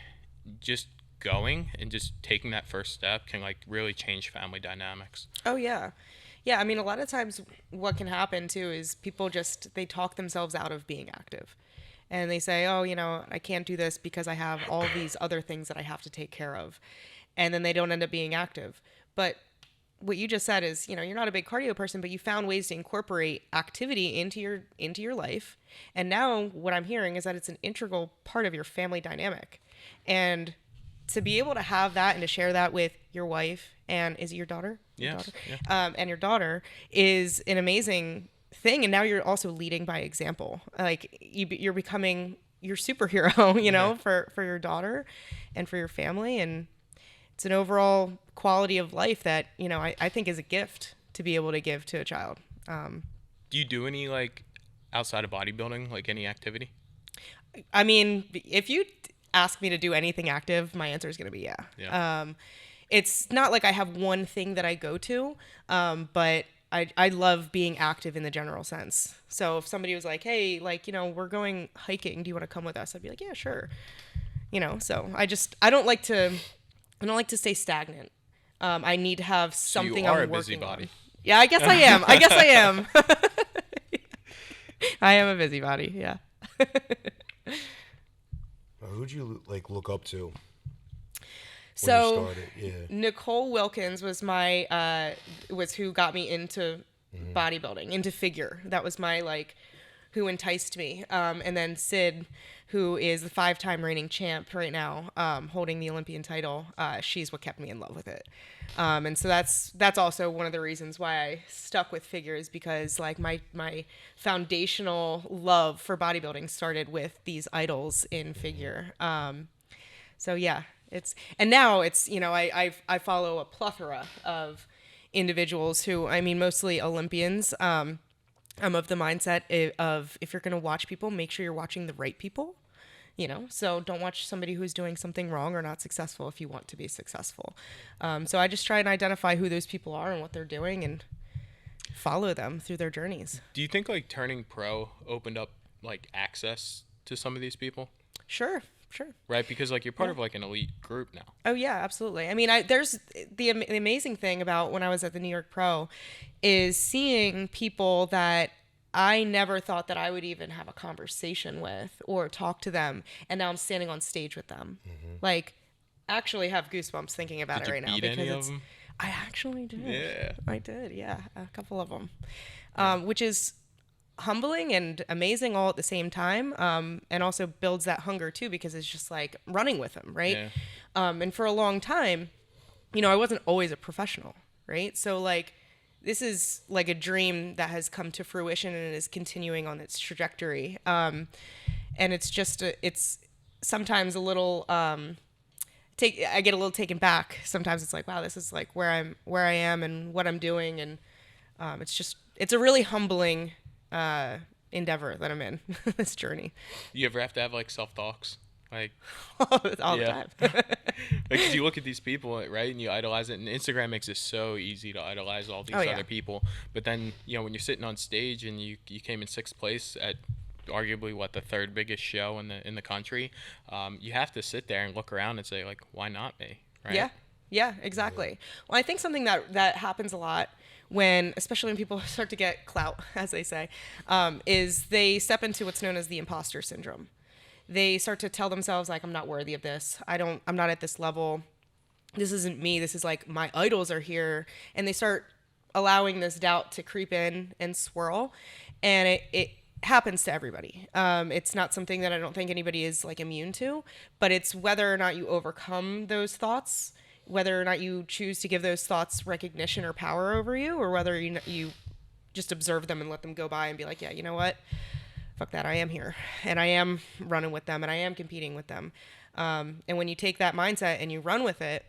just going and just taking that first step can, like, really change family dynamics.
Oh, yeah. Yeah, I mean, a lot of times what can happen, too, is people they talk themselves out of being active. And they say, oh, I can't do this because I have all these other things that I have to take care of. And then they don't end up being active. But what you just said is, you're not a big cardio person, but you found ways to incorporate activity into your life. And now what I'm hearing is that it's an integral part of your family dynamic. And to be able to have that and to share that with your wife and is it your daughter?
Yes.
Yeah. And your daughter is an amazing thing. And now you're also leading by example. Like you're becoming your superhero, for your daughter and for your family. And it's an overall quality of life that, I think is a gift to be able to give to a child.
Do you do any, like, outside of bodybuilding, like, any activity?
I mean, if you ask me to do anything active, my answer is going to be yeah. It's not like I have one thing that I go to, but I love being active in the general sense. So if somebody was like, hey, like, we're going hiking, do you want to come with us? I'd be like, yeah, sure. So I don't like to stay stagnant. I need to have something I'm working on. So you are a busybody. Yeah, I guess I am. I am a busybody, yeah.
Who'd you, like, look up to?
So Nicole Wilkins was was who got me into bodybuilding, into figure. That was my, like, who enticed me. And then Sid, who is the 5-time reigning champ right now, holding the Olympian title. She's what kept me in love with it. And so that's also one of the reasons why I stuck with figures, because, like, my foundational love for bodybuilding started with these idols in figure. So yeah. Now I follow a plethora of individuals who, I mean, mostly Olympians. I'm of the mindset of if you're going to watch people, make sure you're watching the right people, so don't watch somebody who's doing something wrong or not successful if you want to be successful. So I just try and identify who those people are and what they're doing and follow them through their journeys.
Do you think, like, turning pro opened up, like, access to some of these people?
Sure. Sure.
Right, because like you're part of like an elite group now.
Oh yeah, absolutely. I mean, there's the amazing thing about when I was at the New York Pro is seeing people that I never thought that I would even have a conversation with or talk to them, and now I'm standing on stage with them. Like, actually have goosebumps thinking about it right now
because any of them?
I actually did.
Yeah.
I did. Yeah, a couple of them, which is humbling and amazing all at the same time, and also builds that hunger too, because it's just like running with them, right?
Yeah.
And for a long time, you know, I wasn't always a professional, right? So like, this is like a dream that has come to fruition and is continuing on its trajectory. And it's just it's sometimes a little I get a little taken back. Sometimes it's like, wow, this is like where I am and what I'm doing, and it's a really humbling endeavor that I'm in, this journey.
You ever have to have like self-talks? Like
all the time.
Like, 'cause you look at these people, right, and you idolize it, and Instagram makes it so easy to idolize all these other people. But then, you know, when you're sitting on stage and you came in 6th place at arguably the 3rd biggest show in the country, you have to sit there and look around and say, like, why not me? Right?
Yeah, exactly. Well, I think something that happens a lot especially when people start to get clout, as they say, is they step into what's known as the imposter syndrome. They start to tell themselves, like, I'm not worthy of this. I'm not at this level. This isn't me. This is like, my idols are here. And they start allowing this doubt to creep in and swirl. And it happens to everybody. It's not something that I don't think anybody is like immune to, but it's whether or not you overcome those thoughts, whether or not you choose to give those thoughts recognition or power over you, or whether you just observe them and let them go by and be like, yeah, you know what? Fuck that, I am here, and I am running with them, and I am competing with them. And when you take that mindset and you run with it,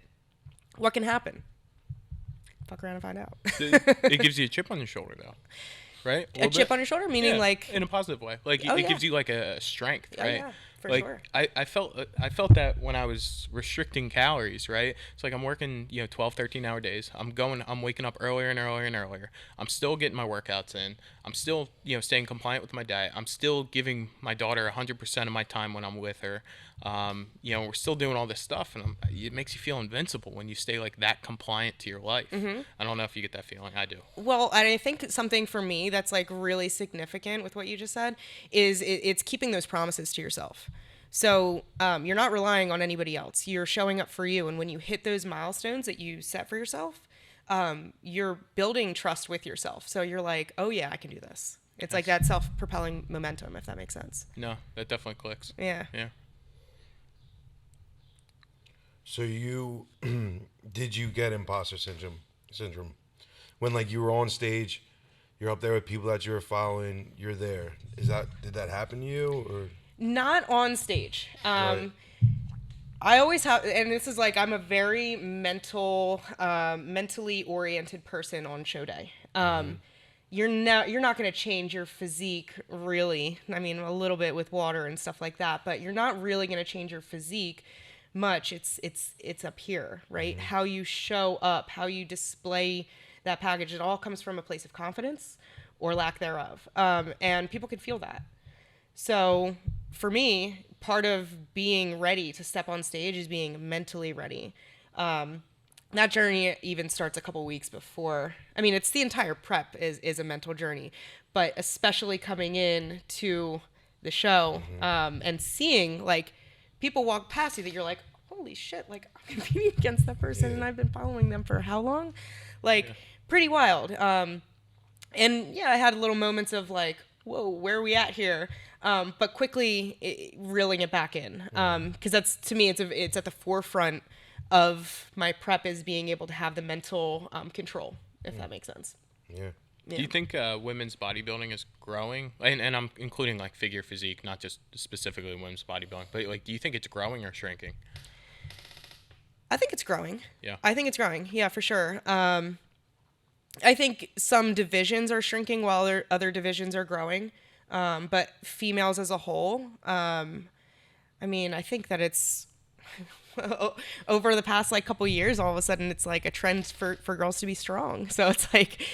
what can happen? Fuck around and find out.
It gives you a chip on your shoulder, though, right?
A chip on your shoulder, meaning like
in a positive way. Like it gives you like a strength, right?
Yeah, for
like,
sure.
I felt that when I was restricting calories, right? It's like I'm working, 12, 13-hour days. I'm waking up earlier and earlier and earlier. I'm still getting my workouts in. I'm still, staying compliant with my diet. I'm still giving my daughter 100% of my time when I'm with her. We're still doing all this stuff, and it makes you feel invincible when you stay like that compliant to your life. Mm-hmm. I don't know if you get that feeling. I do.
Well, I think something for me that's like really significant with what you just said is it's keeping those promises to yourself. So you're not relying on anybody else. You're showing up for you. And when you hit those milestones that you set for yourself, you're building trust with yourself. So you're like, oh yeah, I can do this. It's like that self-propelling momentum, if that makes sense.
No, that definitely clicks.
Yeah.
Yeah.
So did you get imposter syndrome when like you were on stage, you're up there with people that you were following, you're there. Did that happen to you or?
Not on stage.
Right.
I always have, and this is like, I'm a very mentally oriented person on show day. You're not going to change your physique really. I mean, a little bit with water and stuff like that, but you're not really going to change your physique much. It's up here, right? Mm-hmm. How you show up, how you display that package, it all comes from a place of confidence or lack thereof. And people can feel that. So for me, part of being ready to step on stage is being mentally ready. That journey even starts a couple weeks before. I mean, it's the entire prep is a mental journey, but especially coming in to the show, mm-hmm. And seeing like people walk past you that you're like, holy shit, like I'm competing against that person and I've been following them for how long? Like pretty wild. And yeah, I had little moments of like, whoa, where are we at here? But quickly reeling it back in. Cause that's, to me, it's at the forefront of my prep is being able to have the mental control, if that makes sense.
Yeah.
Do you think women's bodybuilding is growing? And I'm including like figure physique, not just specifically women's bodybuilding, but like, do you think it's growing or shrinking?
I think it's growing.
Yeah.
I think it's growing. Yeah, for sure. I think some divisions are shrinking while other divisions are growing. But females as a whole, I mean, I think that it's over the past like couple years, all of a sudden it's like a trend for girls to be strong. So it's like,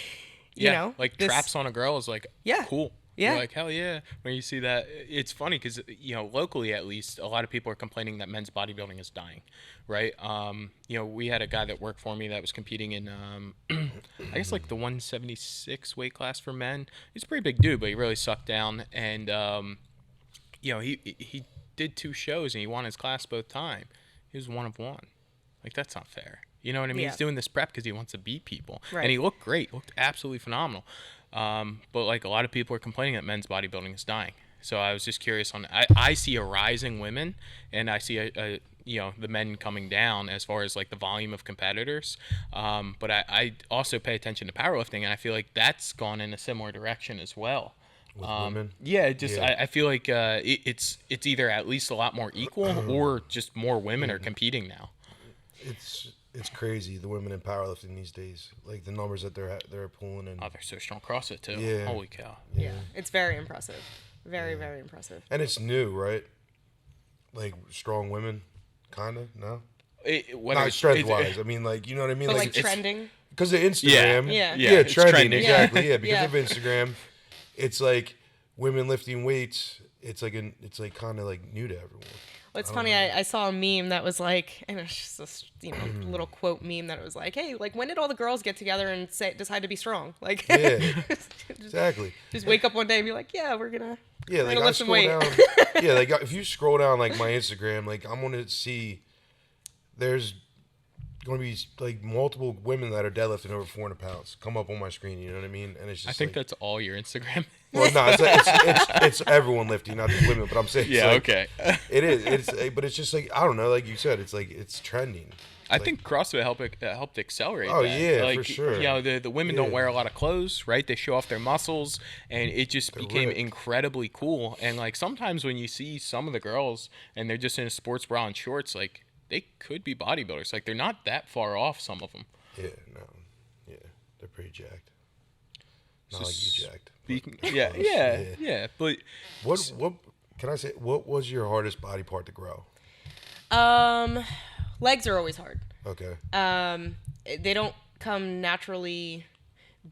you know,
like traps on a girl is like, cool.
Yeah.
You're like, hell yeah. When you see that, it's funny because, locally at least, a lot of people are complaining that men's bodybuilding is dying, right? We had a guy that worked for me that was competing in, I guess, like the 176 weight class for men. He's a pretty big dude, but he really sucked down. And, he did 2 shows and he won his class both time. He was 1 of 1. Like, that's not fair. You know what I mean?
Yeah.
He's doing this prep because he wants to beat people.
Right.
And he looked great, looked absolutely phenomenal. But like a lot of people are complaining that men's bodybuilding is dying. So I was just curious I see a rising women, and I see the men coming down as far as like the volume of competitors. But I also pay attention to powerlifting, and I feel like that's gone in a similar direction as well.
With women?
Yeah, I feel like it's either at least a lot more equal or just more women are competing now.
It's crazy, the women in powerlifting these days. Like the numbers that they're pulling in.
Oh, they're so strong CrossFit too.
Yeah.
Holy cow.
Yeah. It's very impressive. Very, very impressive.
And it's new, right? Like strong women, kind of, no? Not strength-wise. I mean, like, you know what I mean?
But like trending?
Because of Instagram.
Yeah.
Yeah,
it's
trending,
trending.
exactly. Yeah, because
Yeah.
of Instagram. It's like women lifting weights. It's like kind of like new to everyone.
Well, it's funny. I saw a meme that was like, and it's just this, little quote meme that it was like, hey, like when did all the girls get together and decide to be strong? Like,
Yeah, exactly.
just wake up one day and be like, yeah, we're gonna
Like I
lift some
scroll
weight.
down. Yeah, like if you scroll down like my Instagram, like I'm gonna see there's gonna be like multiple women that are deadlifting over 400 pounds come up on my screen. You know what I mean? And it's just
I think that's all your Instagram.
well, no, it's everyone lifting, not just women. But I'm saying,
Yeah,
like,
okay.
It is. But it's just like I don't know. Like you said, it's like it's trending.
I think CrossFit helped accelerate
Oh,
that.
yeah,
like,
for sure.
The women don't wear a lot of clothes, right? They show off their muscles, and it just became
ripped.
incredibly cool. And like sometimes when you see some of the girls and they're just in a sports bra and shorts, like they could be bodybuilders. Like they're not that far off. Some of them.
Yeah, no, yeah, they're pretty jacked. Not like you jacked.
Yeah. But
What can I say? What was your hardest body part to grow?
Legs are always hard.
Okay.
They don't come naturally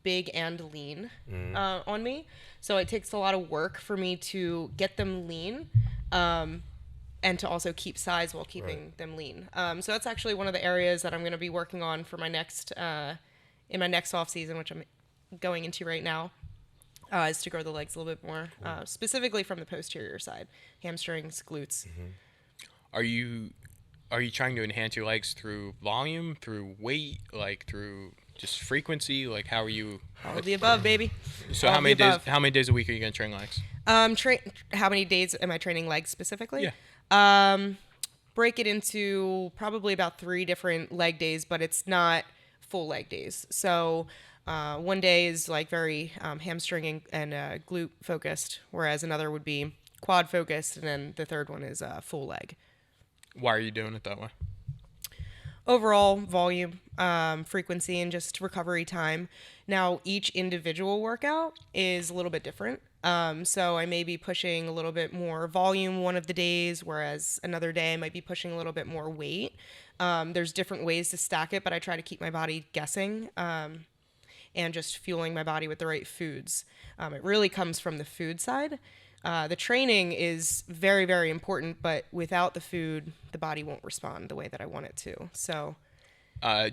big and lean on me, so it takes a lot of work for me to get them lean, and to also keep size while keeping them lean. So that's actually one of the areas that I'm going to be working on for my next in my next off season, which I'm going into right now. Is to grow the legs a little bit more, specifically from the posterior side, hamstrings, glutes.
Are you trying to enhance your legs through volume, through weight, like through just frequency? Like how are you?
All of the above, baby.
So
All
how
of
many
the
days?
above.
How many days a week are you gonna train legs?
How many days am I training legs specifically?
Yeah.
Break it into probably about 3 different leg days, but it's not full leg days. So one day is like very hamstring and glute focused, whereas another would be quad focused, and then the third one is full leg.
Why are you doing it that way?
Overall volume, frequency, and just recovery time. Now, each individual workout is a little bit different. So I may be pushing a little bit more volume one of the days, whereas another day I might be pushing a little bit more weight. There's different ways to stack it, but I try to keep my body guessing and just fueling my body with the right foods. It really comes from the food side. The training is very, very important, but without the food, the body won't respond the way that I want it to. So,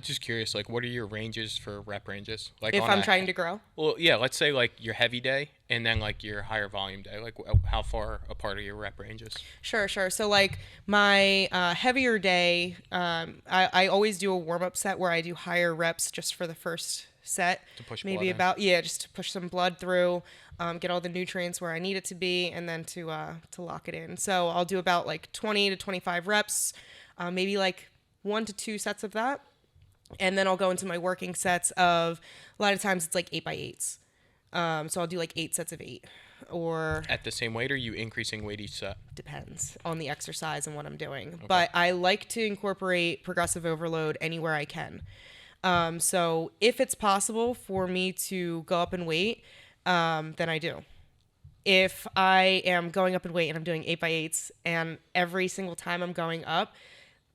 just curious, like, what are your ranges for rep ranges? Like,
if I'm trying to grow,
well, yeah, let's say like your heavy day and then like your higher volume day. Like, how far apart are your rep ranges?
Sure. So like my heavier day, I always do a warm up set where I do higher reps just for the first set,
To push
maybe
blood in.
just to push some blood through, get all the nutrients where I need it to be, and then to lock it in. So I'll do about like 20 to 25 reps, maybe like 1 to 2 sets of that, and then I'll go into my working sets of, a lot of times it's like 8x8s. So I'll do like 8 sets of 8, or
At the same weight, or are you increasing weight each set?
depends on the exercise and what I'm doing. But I like to incorporate progressive overload anywhere I can. So if it's possible for me to go up in weight, then I do. If I am going up in weight and I'm doing 8x8s, and every single time I'm going up,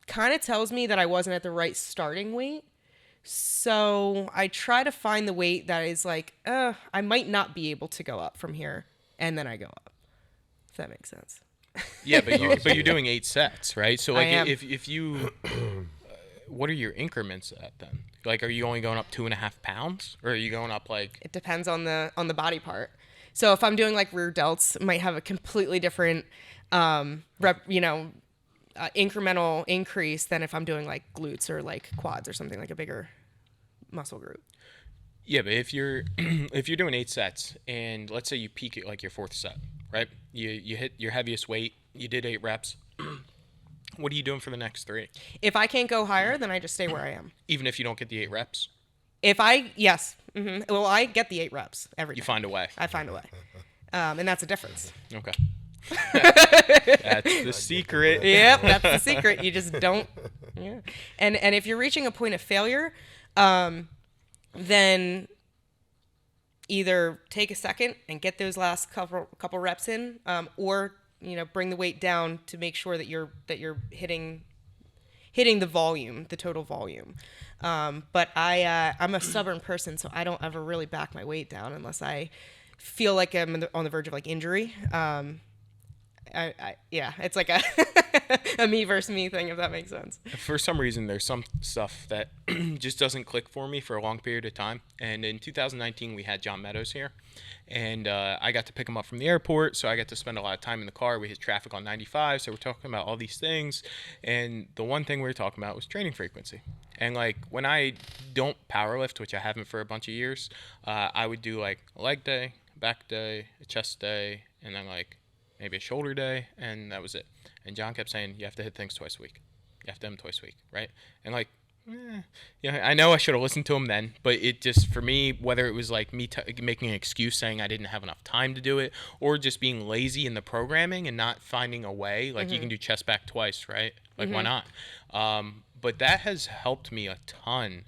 kind of tells me that I wasn't at the right starting weight. So I try to find the weight that is like, I might not be able to go up from here. and then I go up. If that makes sense.
Yeah, but you're doing 8 sets, right? So like
I am.
if you what are your increments at then? Like, are you only going up 2.5 pounds, or are you going up like?
It depends on the body part. So if I'm doing like rear delts, it might have a completely different incremental increase than if I'm doing like glutes or like quads or something like a bigger muscle group.
Yeah, but if you're if you're doing 8 sets, and let's say you peak at like your 4th set, right? You hit your heaviest weight, you did 8 reps. What are you doing for the next 3?
If I can't go higher, then I just stay where I am.
Even if you don't get the 8 reps,
Yes. Well, I get the 8 reps every time.
you find a way.
I find a way. And that's a difference.
Okay. That's the secret.
Yep, that's the secret. You just don't. Yeah. And if you're reaching a point of failure, then either take a second and get those last couple reps in, or bring the weight down to make sure that you're hitting the volume, the total volume. But I'm a stubborn person, so I don't ever really back my weight down unless I feel like I'm on the verge of like injury. It's like a me versus me thing, if that makes sense.
For some reason, there's some stuff that just doesn't click for me for a long period of time. And in 2019, we had John Meadows here, and I got to pick him up from the airport, so I got to spend a lot of time in the car. We hit traffic on 95, so we're talking about all these things. And the one thing we were talking about was training frequency. And like when I don't powerlift, which I haven't for a bunch of years, I would do like a leg day, back day, a chest day, and then like maybe a shoulder day, and that was it. And John kept saying, you have to hit things twice a week. You have to hit them twice a week, right? And like, I know I should have listened to him then, but it just, for me, whether it was like me making an excuse saying I didn't have enough time to do it, or just being lazy in the programming and not finding a way, like you can do chest back twice, right? Like, why not? But that has helped me a ton,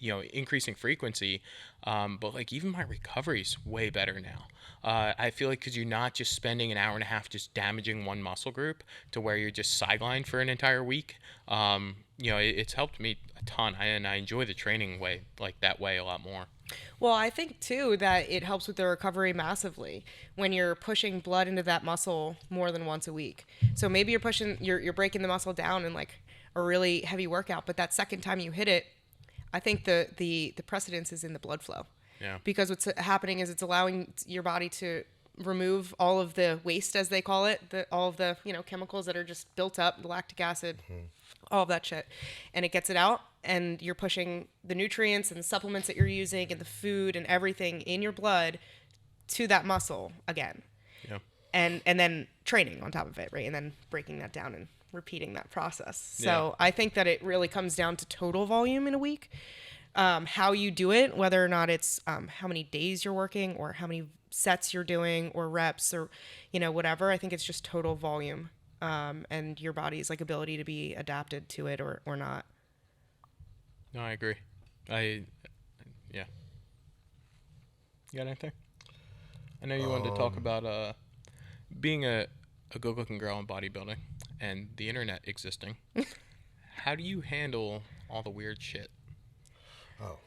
increasing frequency. But like even my recovery's way better now. I feel like because you're not just spending an hour and a half just damaging one muscle group to where you're just sidelined for an entire week. It's helped me a ton, and I enjoy the training way, like that way, a lot more.
Well, I think too that it helps with the recovery massively when you're pushing blood into that muscle more than once a week. So maybe you're breaking the muscle down in like a really heavy workout, but that second time you hit it, I think the precedence is in the blood flow.
Yeah.
Because what's happening is it's allowing your body to remove all of the waste, as they call it, all of the chemicals that are just built up, the lactic acid, all of that shit, and it gets it out, and you're pushing the nutrients and the supplements that you're using and the food and everything in your blood to that muscle again.
Yeah.
And then training on top of it, right? And then breaking that down and repeating that process. So I think that it really comes down to total volume in a week. How you do it, whether or not it's how many days you're working or how many sets you're doing or reps or whatever. I think it's just total volume and your body's like ability to be adapted to it or not.
No, I agree. You got anything? I know you wanted to talk about being a good-looking girl in bodybuilding and the internet existing. How do you handle all the weird shit?
Oh.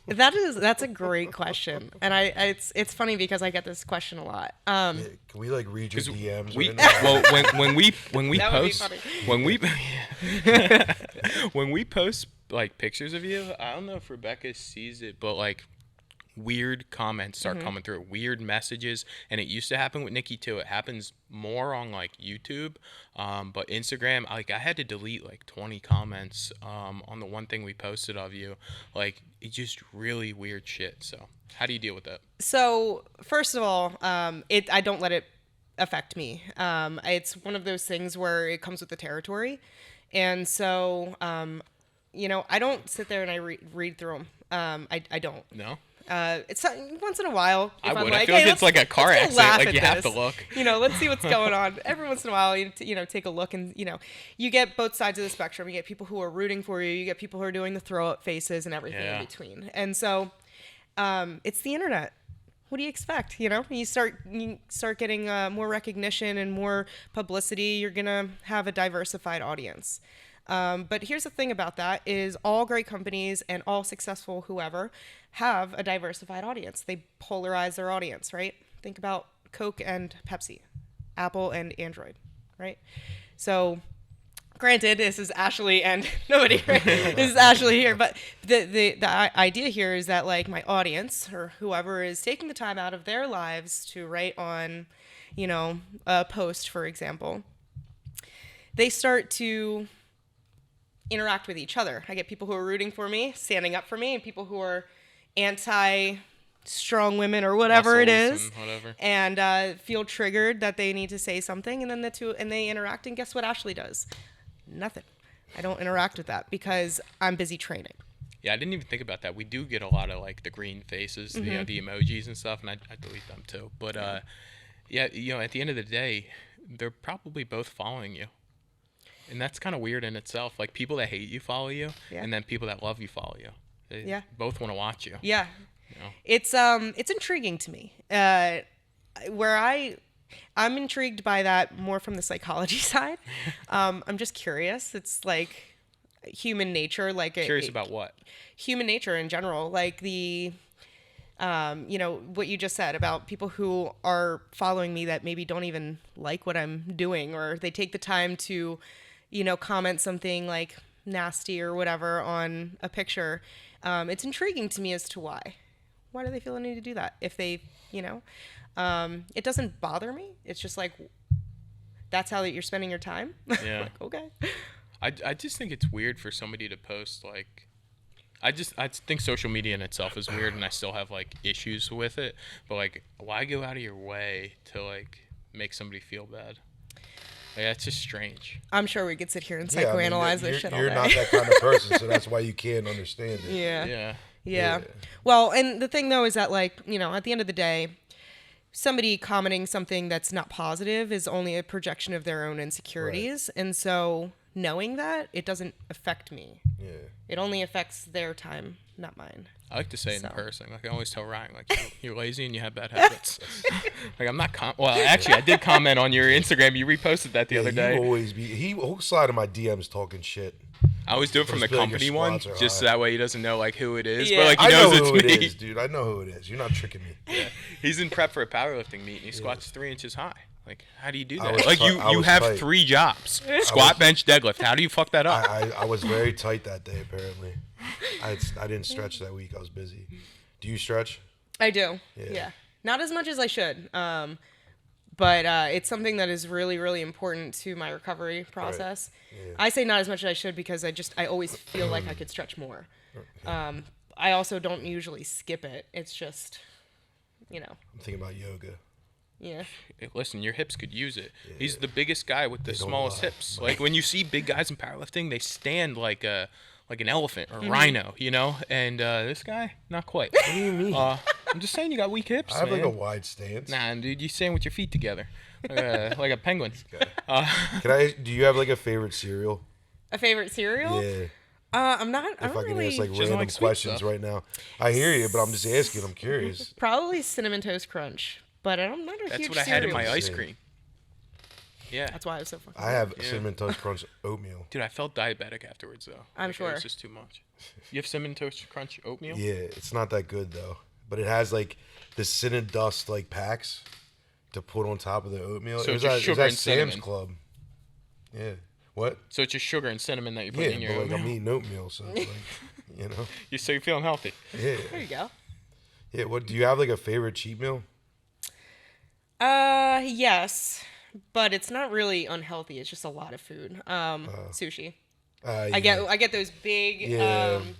That's a great question, and it's funny because I get this question a lot.
Can we like read your DMs?
When we post when we post like pictures of you, I don't know if Rebecca sees it, but like weird comments start coming through, weird messages, and it used to happen with Nikki too. It happens more on like YouTube, but Instagram, like I had to delete like 20 comments on the one thing we posted of you. Like it's just really weird shit. So how do you deal with that?
So first of all, I don't let it affect me. It's one of those things where it comes with the territory, and so I don't sit there and I read through them. I don't.
No.
It's once in a while.
I would.
Like,
I feel like
hey,
it's like a car accident. Like you have to look.
Let's see what's going on. Every once in a while, you take a look, and you get both sides of the spectrum. You get people who are rooting for you. You get people who are doing the throw up faces and everything in between. And so, it's the internet. What do you expect? You start getting more recognition and more publicity. You're gonna have a diversified audience. But here's the thing about that is all great companies and all successful whoever have a diversified audience. They polarize their audience, right? think about Coke and Pepsi, Apple and Android, right? So granted, this is Ashley and nobody, right? This is Ashley here, but the idea here is that like my audience or whoever is taking the time out of their lives to write on, you know, a post, for example, they start to interact with each other. I get people who are rooting for me, standing up for me, and people who are anti-strong women or whatever it is, and feel triggered that they need to say something, and then they interact, and guess what Ashley does? Nothing. I don't interact with that because I'm busy training.
Yeah, I didn't even think about that. We do get a lot of like the green faces, the emojis and stuff, and I delete them too. But yeah, you know, at the end of the day, they're probably both following you. And that's kind of weird in itself. Like people that hate you follow you, and then people that love you follow you. They both want to watch you.
Yeah,
you know?
It's intriguing to me. I'm intrigued by that more from the psychology side. I'm just curious. It's like human nature, like
curious about what?
Human nature in general, like the. You know, what you just said about people who are following me that maybe don't even like what I'm doing, or they take the time to, you know, comment something like nasty or whatever on a picture. It's intriguing to me as to why. Why do they feel the need to do that? If they, you know, it doesn't bother me. It's just like, that's how you're spending your time?
Yeah.
Like, okay.
I just think it's weird for somebody to post like, I think social media in itself is weird, and I still have like issues with it. But like, why go out of your way to like make somebody feel bad? Like, that's just strange.
I'm sure we could sit here and psychoanalyze this shit all day.
You're not that kind of person, so that's why you can't understand it.
Yeah. Well, and the thing though is that like, you know, at the end of the day, somebody commenting something that's not positive is only a projection of their own insecurities, and so knowing that, it doesn't affect me. Yeah. It only affects their time, not mine.
I like to say it in person. Like I always tell Ryan, like you're lazy and you have bad habits. Like I'm not. Well, actually, I did comment on your Instagram. You reposted that the other day.
He'll slide in my DMs talking shit.
I always do it from the company one, just so that way he doesn't know like who it is.
Yeah.
But like he
I
knows
know who
it's me.
it is, dude. I know who it is. You're not tricking me.
Yeah. He's in prep for a powerlifting meet, and he squats 3 inches high. Like, how do you do
I
that?
was
Like,
tight.
you have
tight.
3 jobs: squat, bench, deadlift. How do you fuck that up?
I was very tight that day. Apparently, I didn't stretch that week. I was busy. Do you stretch?
I do. Yeah. Not as much as I should. But it's something that is really, really important to my recovery process. Right. Yeah. I say not as much as I should because I always feel like I could stretch more. I also don't usually skip it. It's just, you know.
I'm thinking about yoga.
Yeah.
Hey, listen, your hips could use it. Yeah. He's the biggest guy with the smallest hips. Like when you see big guys in powerlifting, they stand like an elephant or a rhino, you know. And this guy, not quite.
What do you mean?
I'm just saying you got weak hips.
I have
man.
like a wide stance.
Nah, dude, you stand with your feet together, like a penguin.
Do you have like a favorite cereal?
A favorite cereal?
Yeah.
I'm not.
If I can
really...
ask like random questions right now, I hear you, but I'm just asking. I'm curious.
Probably Cinnamon Toast Crunch. But I'm not a
That's
huge
what I had in my ice cream. Yeah.
That's why I was so fucking
I have Cinnamon Toast Crunch oatmeal.
Dude, I felt diabetic afterwards, though.
I'm sure.
It was just too much. You have Cinnamon Toast Crunch oatmeal?
Yeah, it's not that good, though. But it has, like, the Cinnamon Dust, like, packs to put on top of the oatmeal.
So
it's
just sugar and
Sam's
cinnamon.
Club. Yeah. What?
So it's just sugar and cinnamon that you put in your
oatmeal?
oatmeal?
I'm eating oatmeal, so it's like, you know.
So you're feeling healthy.
Yeah.
There you go.
Yeah, what, do you have, like, a favorite cheat meal?
Yes, but it's not really unhealthy. It's just a lot of food. Sushi. Yeah. I get those big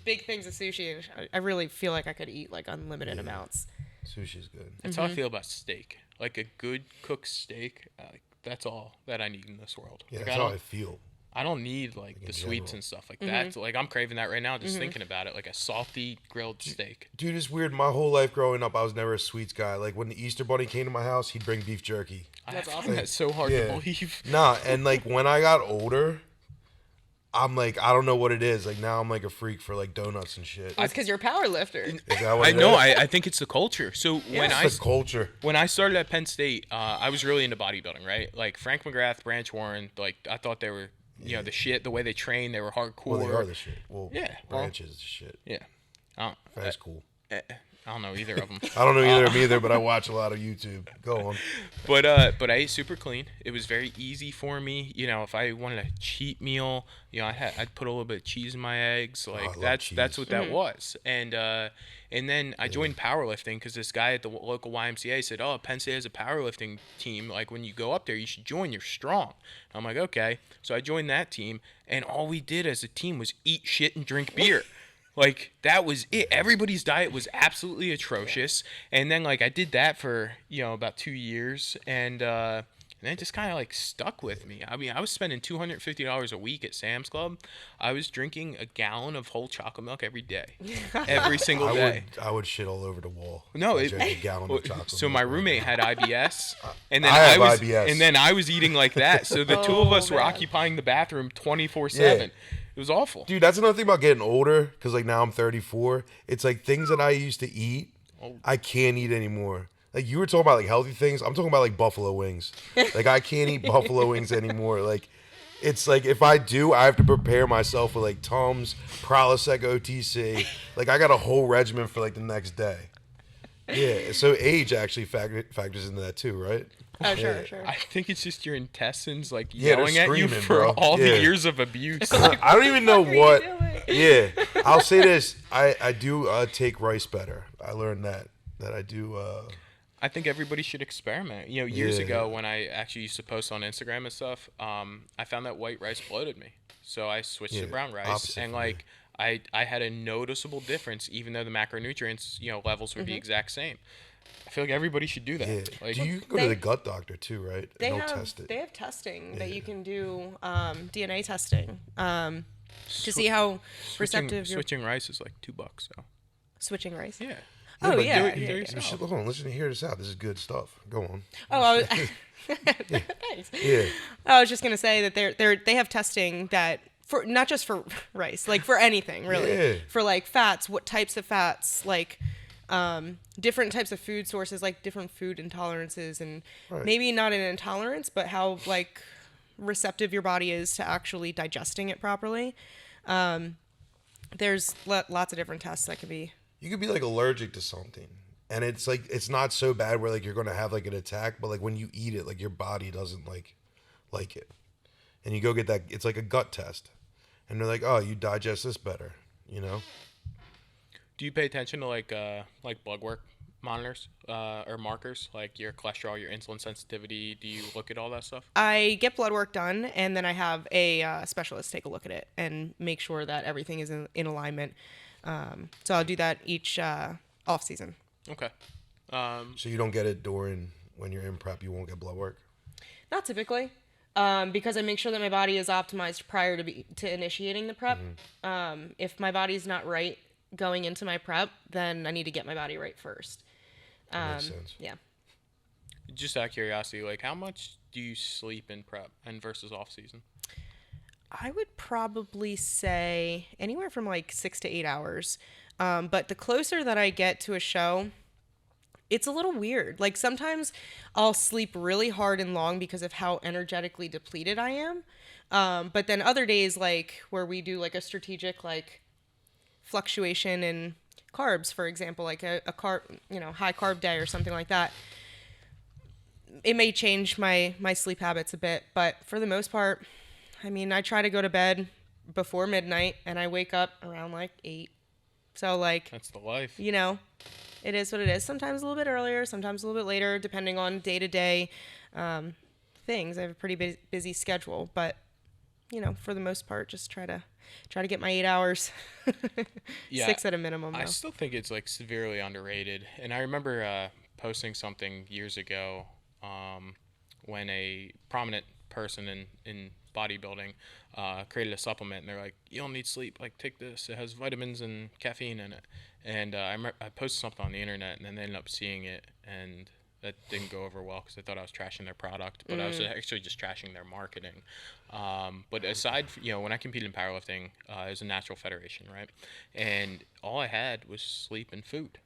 big things of sushi. And I really feel like I could eat like unlimited amounts.
Sushi's good.
That's how I feel about steak. Like a good cooked steak. That's all that I need in this world.
Yeah,
like,
that's how I feel.
I don't need like the sweets and stuff like that. Like I'm craving that right now just thinking about it. Like a salty grilled steak.
Dude, it's weird. My whole life growing up, I was never a sweets guy. Like when the Easter Bunny came to my house, he'd bring beef jerky.
That's awesome.
Like, that's so hard to believe.
Nah, and like when I got older, I'm like, I don't know what it is. Like now I'm like a freak for like donuts and shit.
It's because you're a power lifter.
Is that what
I
it
know.
is?
I think it's the culture. So
It's the culture.
When I started at Penn State, I was really into bodybuilding, right? Like Frank McGrath, Branch Warren, like I thought they were, you know, the shit. The way they train, they were hardcore.
Well, they are the shit. Well,
yeah,
Branch is the shit.
Yeah.
That's cool.
I don't know either of them.
I don't know either of them either, but I watch a lot of YouTube. Go on.
But I ate super clean. It was very easy for me. You know, if I wanted a cheat meal, you know, I'd put a little bit of cheese in my eggs. Like
I love
that's
cheese.
what that was. And then I joined powerlifting because this guy at the local YMCA said, "Oh, Penn State has a powerlifting team. Like when you go up there, you should join. You're strong." I'm like, "Okay." So I joined that team, and all we did as a team was eat shit and drink beer. Like that was it. Everybody's diet was absolutely atrocious. And then like I did that for, you know, about 2 years, and it just kind of like stuck with me. I mean, I was spending $250 a week at Sam's Club. I was drinking a gallon of whole chocolate milk every day, every single day.
I would shit all over the wall.
No,
if I drank a gallon of chocolate
so
milk.
my roommate had IBS, and then
I have
was
IBS.
and then I was eating like that. So the two of us were
man.
occupying the bathroom 24/7. It was awful.
Dude, that's another thing about getting older, because like now I'm 34. It's like things that I used to eat, I can't eat anymore. Like you were talking about like healthy things. I'm talking about like buffalo wings. Like I can't eat buffalo wings anymore. Like it's like if I do, I have to prepare myself with like Tums, Prilosec OTC. Like I got a whole regimen for like the next day. Yeah. So age actually factors into that too, right?
Oh, sure, sure.
I think it's just your intestines like
Yeah, they're
yelling at you
screaming,
for
bro.
all
Yeah.
the years of abuse.
I don't even know
What are you
what.
doing?
Yeah, I'll say this. I do take rice better. I learned that I do.
I think everybody should experiment. You know, years
Yeah.
ago when I actually used to post on Instagram and stuff, I found that white rice bloated me. So I switched to brown rice,
opposite
and
for me.
like I had a noticeable difference, even though the macronutrients, you know, levels would be exact same. I feel like everybody should do that.
Yeah.
Like,
Do you go to the gut doctor too, right?
They
And they'll
have
test it.
they have testing that you can do, DNA testing, to see how receptive you're
switching rice is like $2. So
switching rice.
yeah.
Oh
but
yeah.
do it
yeah, yeah.
yourself.
Hold on, listen, hear this out. This is good stuff. Go on.
Oh, I was, thanks.
Yeah.
I was just gonna say that they have testing that for not just for rice, like for anything really,
Yeah.
for like fats, what types of fats, like different types of food sources, like different food intolerances, and
Right.
maybe not an intolerance, but how like receptive your body is to actually digesting it properly. There's lots of different tests that could be.
You could be like allergic to something, and it's like it's not so bad where like you're gonna have like an attack, but like when you eat it, like your body doesn't like it, and you go get that. It's like a gut test, and they're like, oh, you digest this better, you know.
Do you pay attention to like blood work monitors or markers, like your cholesterol, your insulin sensitivity? Do you look at all that stuff?
I get blood work done, and then I have a specialist take a look at it and make sure that everything is in alignment. So I'll do that each off season.
Okay.
So you don't get it during when you're in prep. You won't get blood work.
Not typically, because I make sure that my body is optimized prior to initiating the prep. If my body's not right going into my prep, then I need to get my body right first.
That makes sense.
Yeah.
Just out of curiosity, like how much do you sleep in prep and versus off season?
I would probably say anywhere from like 6 to 8 hours. But the closer that I get to a show, it's a little weird. Like sometimes I'll sleep really hard and long because of how energetically depleted I am. But then other days, like where we do like a strategic like fluctuation in carbs, for example, like a carb, high carb day or something like that, it may change my sleep habits a bit. But for the most part, I mean, I try to go to bed before midnight and I wake up around like 8. So like,
That's the life.
it is what it is. Sometimes a little bit earlier, sometimes a little bit later, depending on day-to-day things. I have a pretty busy schedule, but for the most part, just try to get my 8 hours.
Yeah,
6 at a minimum,
I
though.
still think it's like severely underrated. And I remember posting something years ago when a prominent person in bodybuilding created a supplement, and they're like, you don't need sleep, like take this, it has vitamins and caffeine in it. And I posted something on the internet, and then they ended up seeing it, and that didn't go over well because I thought I was trashing their product, but I was actually just trashing their marketing. But aside, when I competed in powerlifting, it was a natural federation, right? And all I had was sleep and food.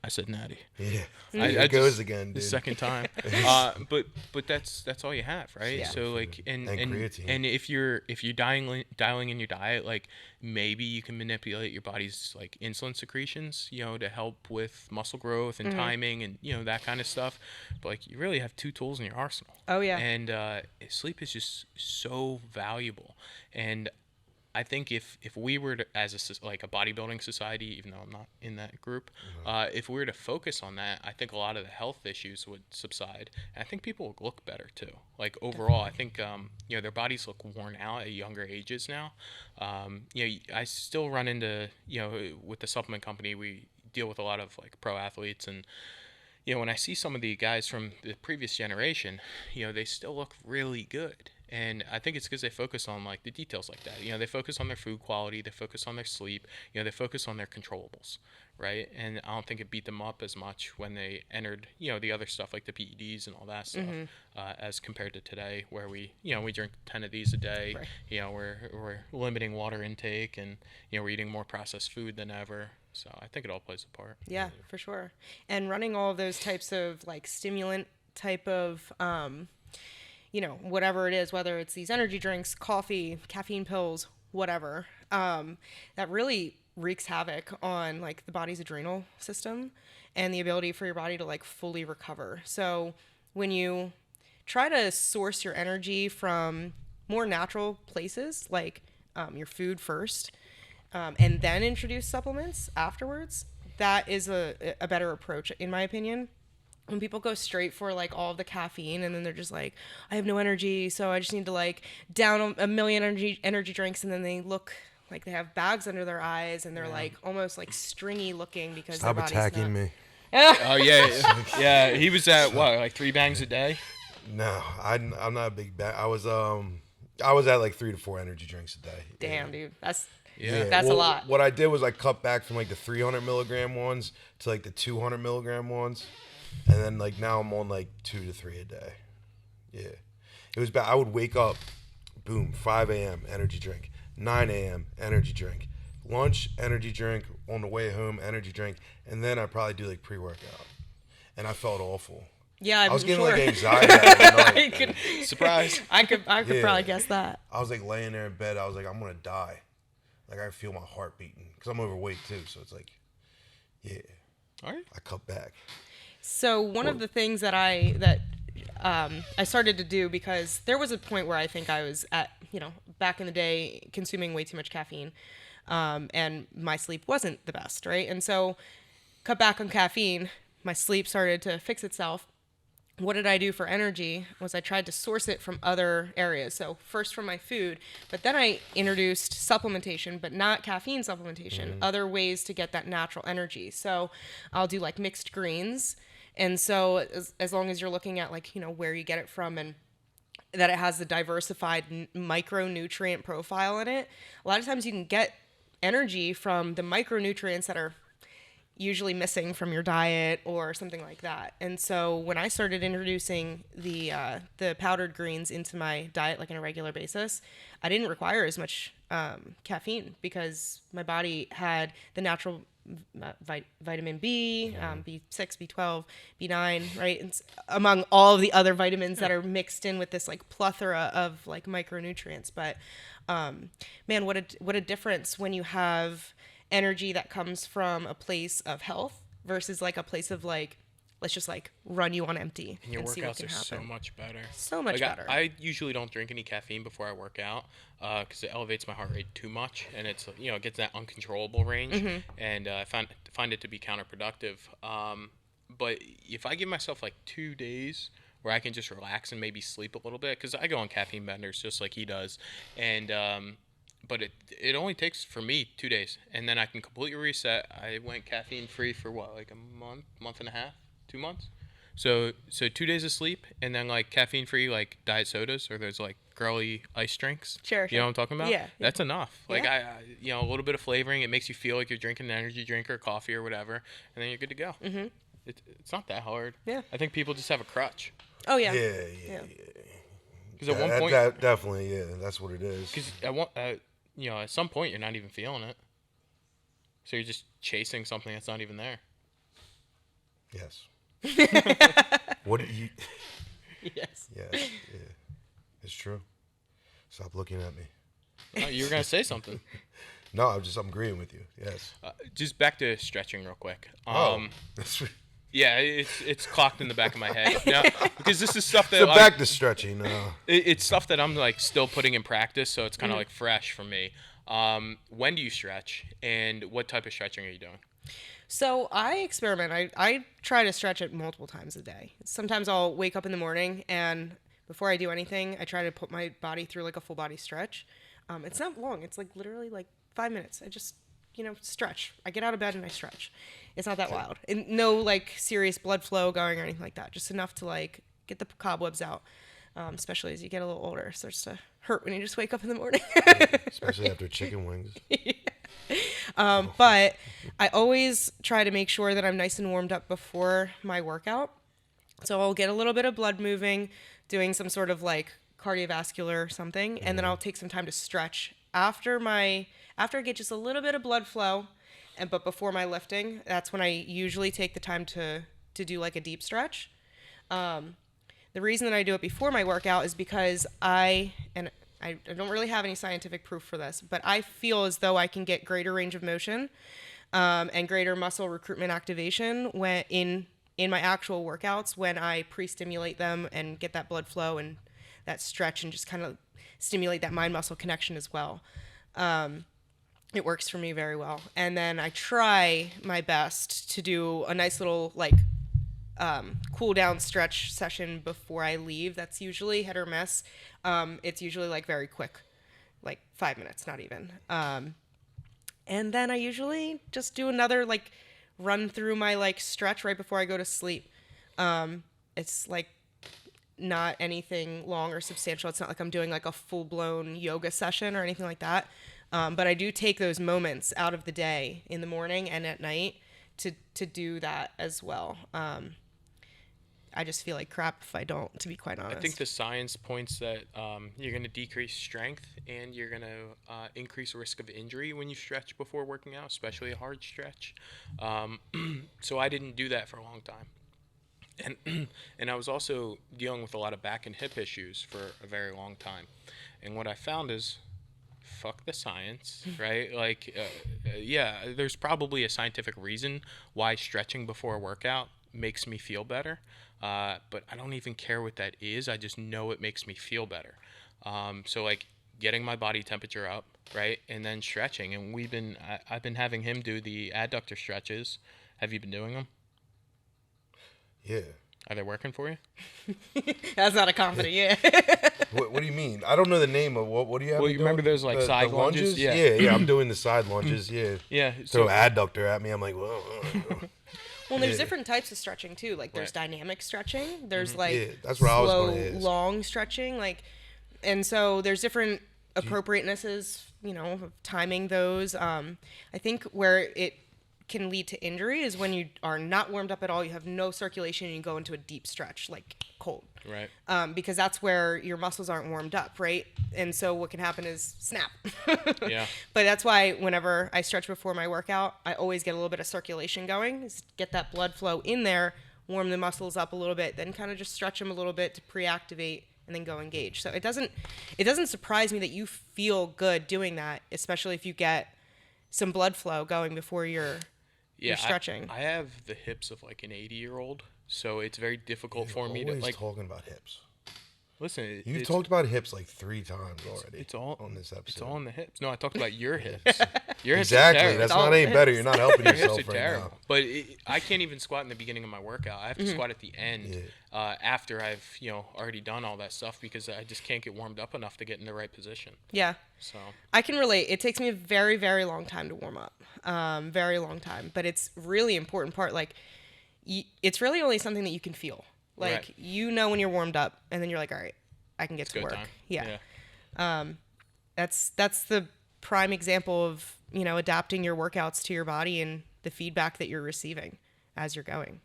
I said natty.
Yeah.
I
It goes
just-
again,
The
dude.
second time. But that's all you have, right?
Yeah.
So like
And creatine.
and if you're dialing in your diet, like maybe you can manipulate your body's like insulin secretions, to help with muscle growth and timing and that kind of stuff. But like you really have two tools in your arsenal.
Oh, yeah.
And sleep is just so valuable. And I think if we were to, as like a bodybuilding society, even though I'm not in that group, if we were to focus on that, I think a lot of the health issues would subside, and I think people would look better too. Like overall, I think their bodies look worn out at younger ages now. I still run into with the supplement company, we deal with a lot of like pro athletes, and when I see some of the guys from the previous generation, they still look really good. And I think it's because they focus on like the details like that. They focus on their food quality, they focus on their sleep, they focus on their controllables, right? And I don't think it beat them up as much when they entered, the other stuff like the PEDs and all that stuff, as compared to today, where we drink 10 of these a day.
Right.
We're limiting water intake, and we're eating more processed food than ever. So I think it all plays a part.
Yeah, for sure. And running all of those types of like stimulant type of whatever it is, whether it's these energy drinks, coffee, caffeine pills, whatever, that really wreaks havoc on like the body's adrenal system and the ability for your body to like fully recover. So when you try to source your energy from more natural places, like your food first, and then introduce supplements afterwards, that is a better approach, in my opinion. When people go straight for like all of the caffeine and then they're just like, I have no energy, so I just need to like down a million energy drinks, and then they look like they have bags under their eyes and they're like almost like stringy looking because
Stop
their body's
attacking
not...
me.
Oh yeah, yeah. He was at what, like 3 bangs a day?
No, I'm not a big bag. I was at like 3 to 4 energy drinks a day.
Damn, dude, that's
Yeah.
a lot.
What I did was I cut back from like the 300 milligram ones to like the 200 milligram ones. And then like now I'm on like 2 to 3 a day. Yeah. It was bad. I would wake up, boom, 5 a.m. energy drink, 9 a.m. energy drink, lunch energy drink, on the way home energy drink, and then I'd probably do like pre-workout. And I felt awful.
Yeah,
I was getting
sure.
like anxiety at night.
Surprise.
I could
Yeah.
probably guess that.
I was like laying there in bed. I was like, I'm gonna die. Like I feel my heart beating because I'm overweight too. So it's like, yeah.
All right.
I cut back.
So one of the things that I started to do, because there was a point where I think I was at, back in the day, consuming way too much caffeine, and my sleep wasn't the best, right? And so cut back on caffeine, my sleep started to fix itself. What did I do for energy was I tried to source it from other areas. So first from my food, but then I introduced supplementation, but not caffeine supplementation, other ways to get that natural energy. So I'll do like mixed greens. And so as long as you're looking at like, where you get it from and that it has the diversified micronutrient profile in it, a lot of times you can get energy from the micronutrients that are usually missing from your diet or something like that. And so when I started introducing the powdered greens into my diet like on a regular basis, I didn't require as much caffeine because my body had the natural vitamin B, B6, B12, B9, right? And among all of the other vitamins that are mixed in with this like plethora of like micronutrients. But man, what a difference when you have energy that comes from a place of health versus like a place of like, let's just like run you on empty
And your
see what
workouts
can
are
happen.
so much better.
So much
Like,
better.
I usually don't drink any caffeine before I work out because it elevates my heart rate too much, and it's it gets that uncontrollable range, and I find it to be counterproductive. But if I give myself like 2 days where I can just relax and maybe sleep a little bit, because I go on caffeine benders just like he does, and but it only takes for me 2 days, and then I can completely reset. I went caffeine free for what, like a month and a half, 2 months. So 2 days of sleep, and then like caffeine free like diet sodas or those like girly ice drinks.
Sure.
You know what I'm talking about?
Yeah.
That's enough. Like
Yeah.
a little bit of flavoring. It makes you feel like you're drinking an energy drink or coffee or whatever, and then you're good to go. Mm-hmm. It's not that hard.
Yeah.
I think people just have a crutch.
Oh yeah.
Yeah.
Because at one point,
Definitely, yeah, that's what it is.
because at some point you're not even feeling it, so you're just chasing something that's not even there.
Yes. What do you?
Yes.
Yes. Yeah. It's true. Stop looking at me.
Oh, you were gonna say something.
No, I'm agreeing with you. Yes.
Just back to stretching real quick.
That's
Yeah, it's clocked in the back of my head now, because this is stuff that
so back to stretching.
it's stuff that I'm like still putting in practice, so it's kind of like fresh for me. When do you stretch, and what type of stretching are you doing?
So I experiment. I try to stretch it multiple times a day. Sometimes I'll wake up in the morning, and before I do anything, I try to put my body through like a full body stretch. It's not long. It's like literally like 5 minutes. I just, stretch. I get out of bed and I stretch. It's not that wild. And no like serious blood flow going or anything like that. Just enough to like get the cobwebs out. Especially as you get a little older. It starts to hurt when you just wake up in the morning.
Especially after chicken wings.
But I always try to make sure that I'm nice and warmed up before my workout. So I'll get a little bit of blood moving, doing some sort of like cardiovascular something, and then I'll take some time to stretch after I get just a little bit of blood flow, but before my lifting. That's when I usually take the time to do like a deep stretch. The reason that I do it before my workout is because I don't really have any scientific proof for this, but I feel as though I can get greater range of motion and greater muscle recruitment activation when in my actual workouts when I pre-stimulate them and get that blood flow and that stretch and just kind of stimulate that mind-muscle connection as well. It works for me very well. And then I try my best to do a nice little like cool down stretch session before I leave. That's usually hit or miss. It's usually like very quick, like 5 minutes, not even. And then I usually just do another like run through my like stretch right before I go to sleep. It's like not anything long or substantial. It's not like I'm doing like a full-blown yoga session or anything like that. But I do take those moments out of the day in the morning and at night to do that as well. I just feel like crap if I don't, to be quite honest.
I think the science points that you're going to decrease strength and you're going to increase risk of injury when you stretch before working out, especially a hard stretch. So I didn't do that for a long time. And I was also dealing with a lot of back and hip issues for a very long time. And what I found is, fuck the science, right? Like, yeah, there's probably a scientific reason why stretching before a workout makes me feel better. But I don't even care what that is. I just know it makes me feel better. So like getting my body temperature up, right? And then stretching. And I've been having him do the adductor stretches. Have you been doing them?
Yeah.
Are they working for you?
That's not a confident, yeah.
What do you mean? I don't know the name of what do you have?
Well, you remember those like side lunges?
Yeah. I'm doing the side lunges. Yeah.
Yeah.
Throw adductor at me. I'm like, whoa.
Well, there's different types of stretching too. Like there's dynamic stretching. There's like
that's where I was
slow,
going to ask.
long stretching. Like, and so there's different appropriatenesses, of timing those. I think where it can lead to injury is when you are not warmed up at all, you have no circulation, and you go into a deep stretch, like cold.
Right.
Because that's where your muscles aren't warmed up, right? And so what can happen is snap.
Yeah.
But that's why whenever I stretch before my workout, I always get a little bit of circulation going, get that blood flow in there, warm the muscles up a little bit, then kind of just stretch them a little bit to pre-activate and then go engage. So it doesn't surprise me that you feel good doing that, especially if you get some blood flow going before you're stretching.
I have the hips of like an 80-year-old, so it's very difficult for me to like
talking about hips.
Listen,
you've talked about hips like 3 times already.
It's all
on this episode.
It's all in the hips. No, I talked about your hips. Your hips
exactly. That's not any better. You're not helping yourself
right terrible. Now. But I can't even squat in the beginning of my workout. I have to squat at the end after I've already done all that stuff because I just can't get warmed up enough to get in the right position.
Yeah.
So
I can relate. It takes me a very, very long time to warm up. Very long time. But it's really important part. Like, it's really only something that you can feel. Like, when you're warmed up, and then you're like, all right, I can get to work. Time. Yeah. That's the prime example of, adapting your workouts to your body and the feedback that you're receiving as you're going.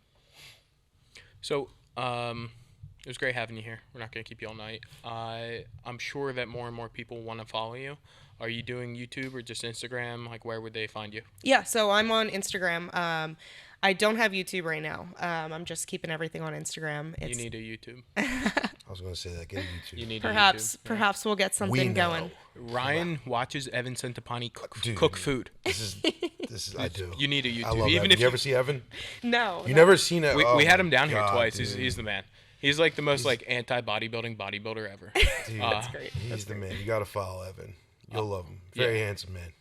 So, it was great having you here. We're not going to keep you all night. I'm sure that more and more people want to follow you. Are you doing YouTube or just Instagram? Like, where would they find you?
Yeah, so I'm on Instagram. I don't have YouTube right now. I'm just keeping everything on Instagram.
You need a YouTube.
I was gonna say that. Get a YouTube.
You need
Perhaps
a YouTube.
perhaps we'll get something going.
Ryan watches Evan Centopani
Dude.
cook food.
This is I do.
You need a YouTube.
I love
Even
Evan.
if
You ever see Evan?
No.
You never seen it?
we had him down here
God,
twice.
dude.
He's the man. He's like the most like anti-bodybuilding bodybuilder ever.
Dude,
That's great.
He's the man. You gotta follow Evan. You'll love him. Very handsome man.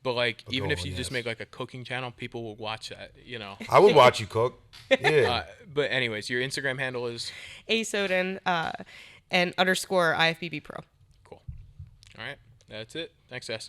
But like,
A
even if
goal,
you just
yes.
make like a cooking channel, people will watch that.
I would watch you cook. Yeah.
But anyways, your Instagram handle is
Asoden and _IFBB Pro.
cool. All right, that's it. Thanks, S.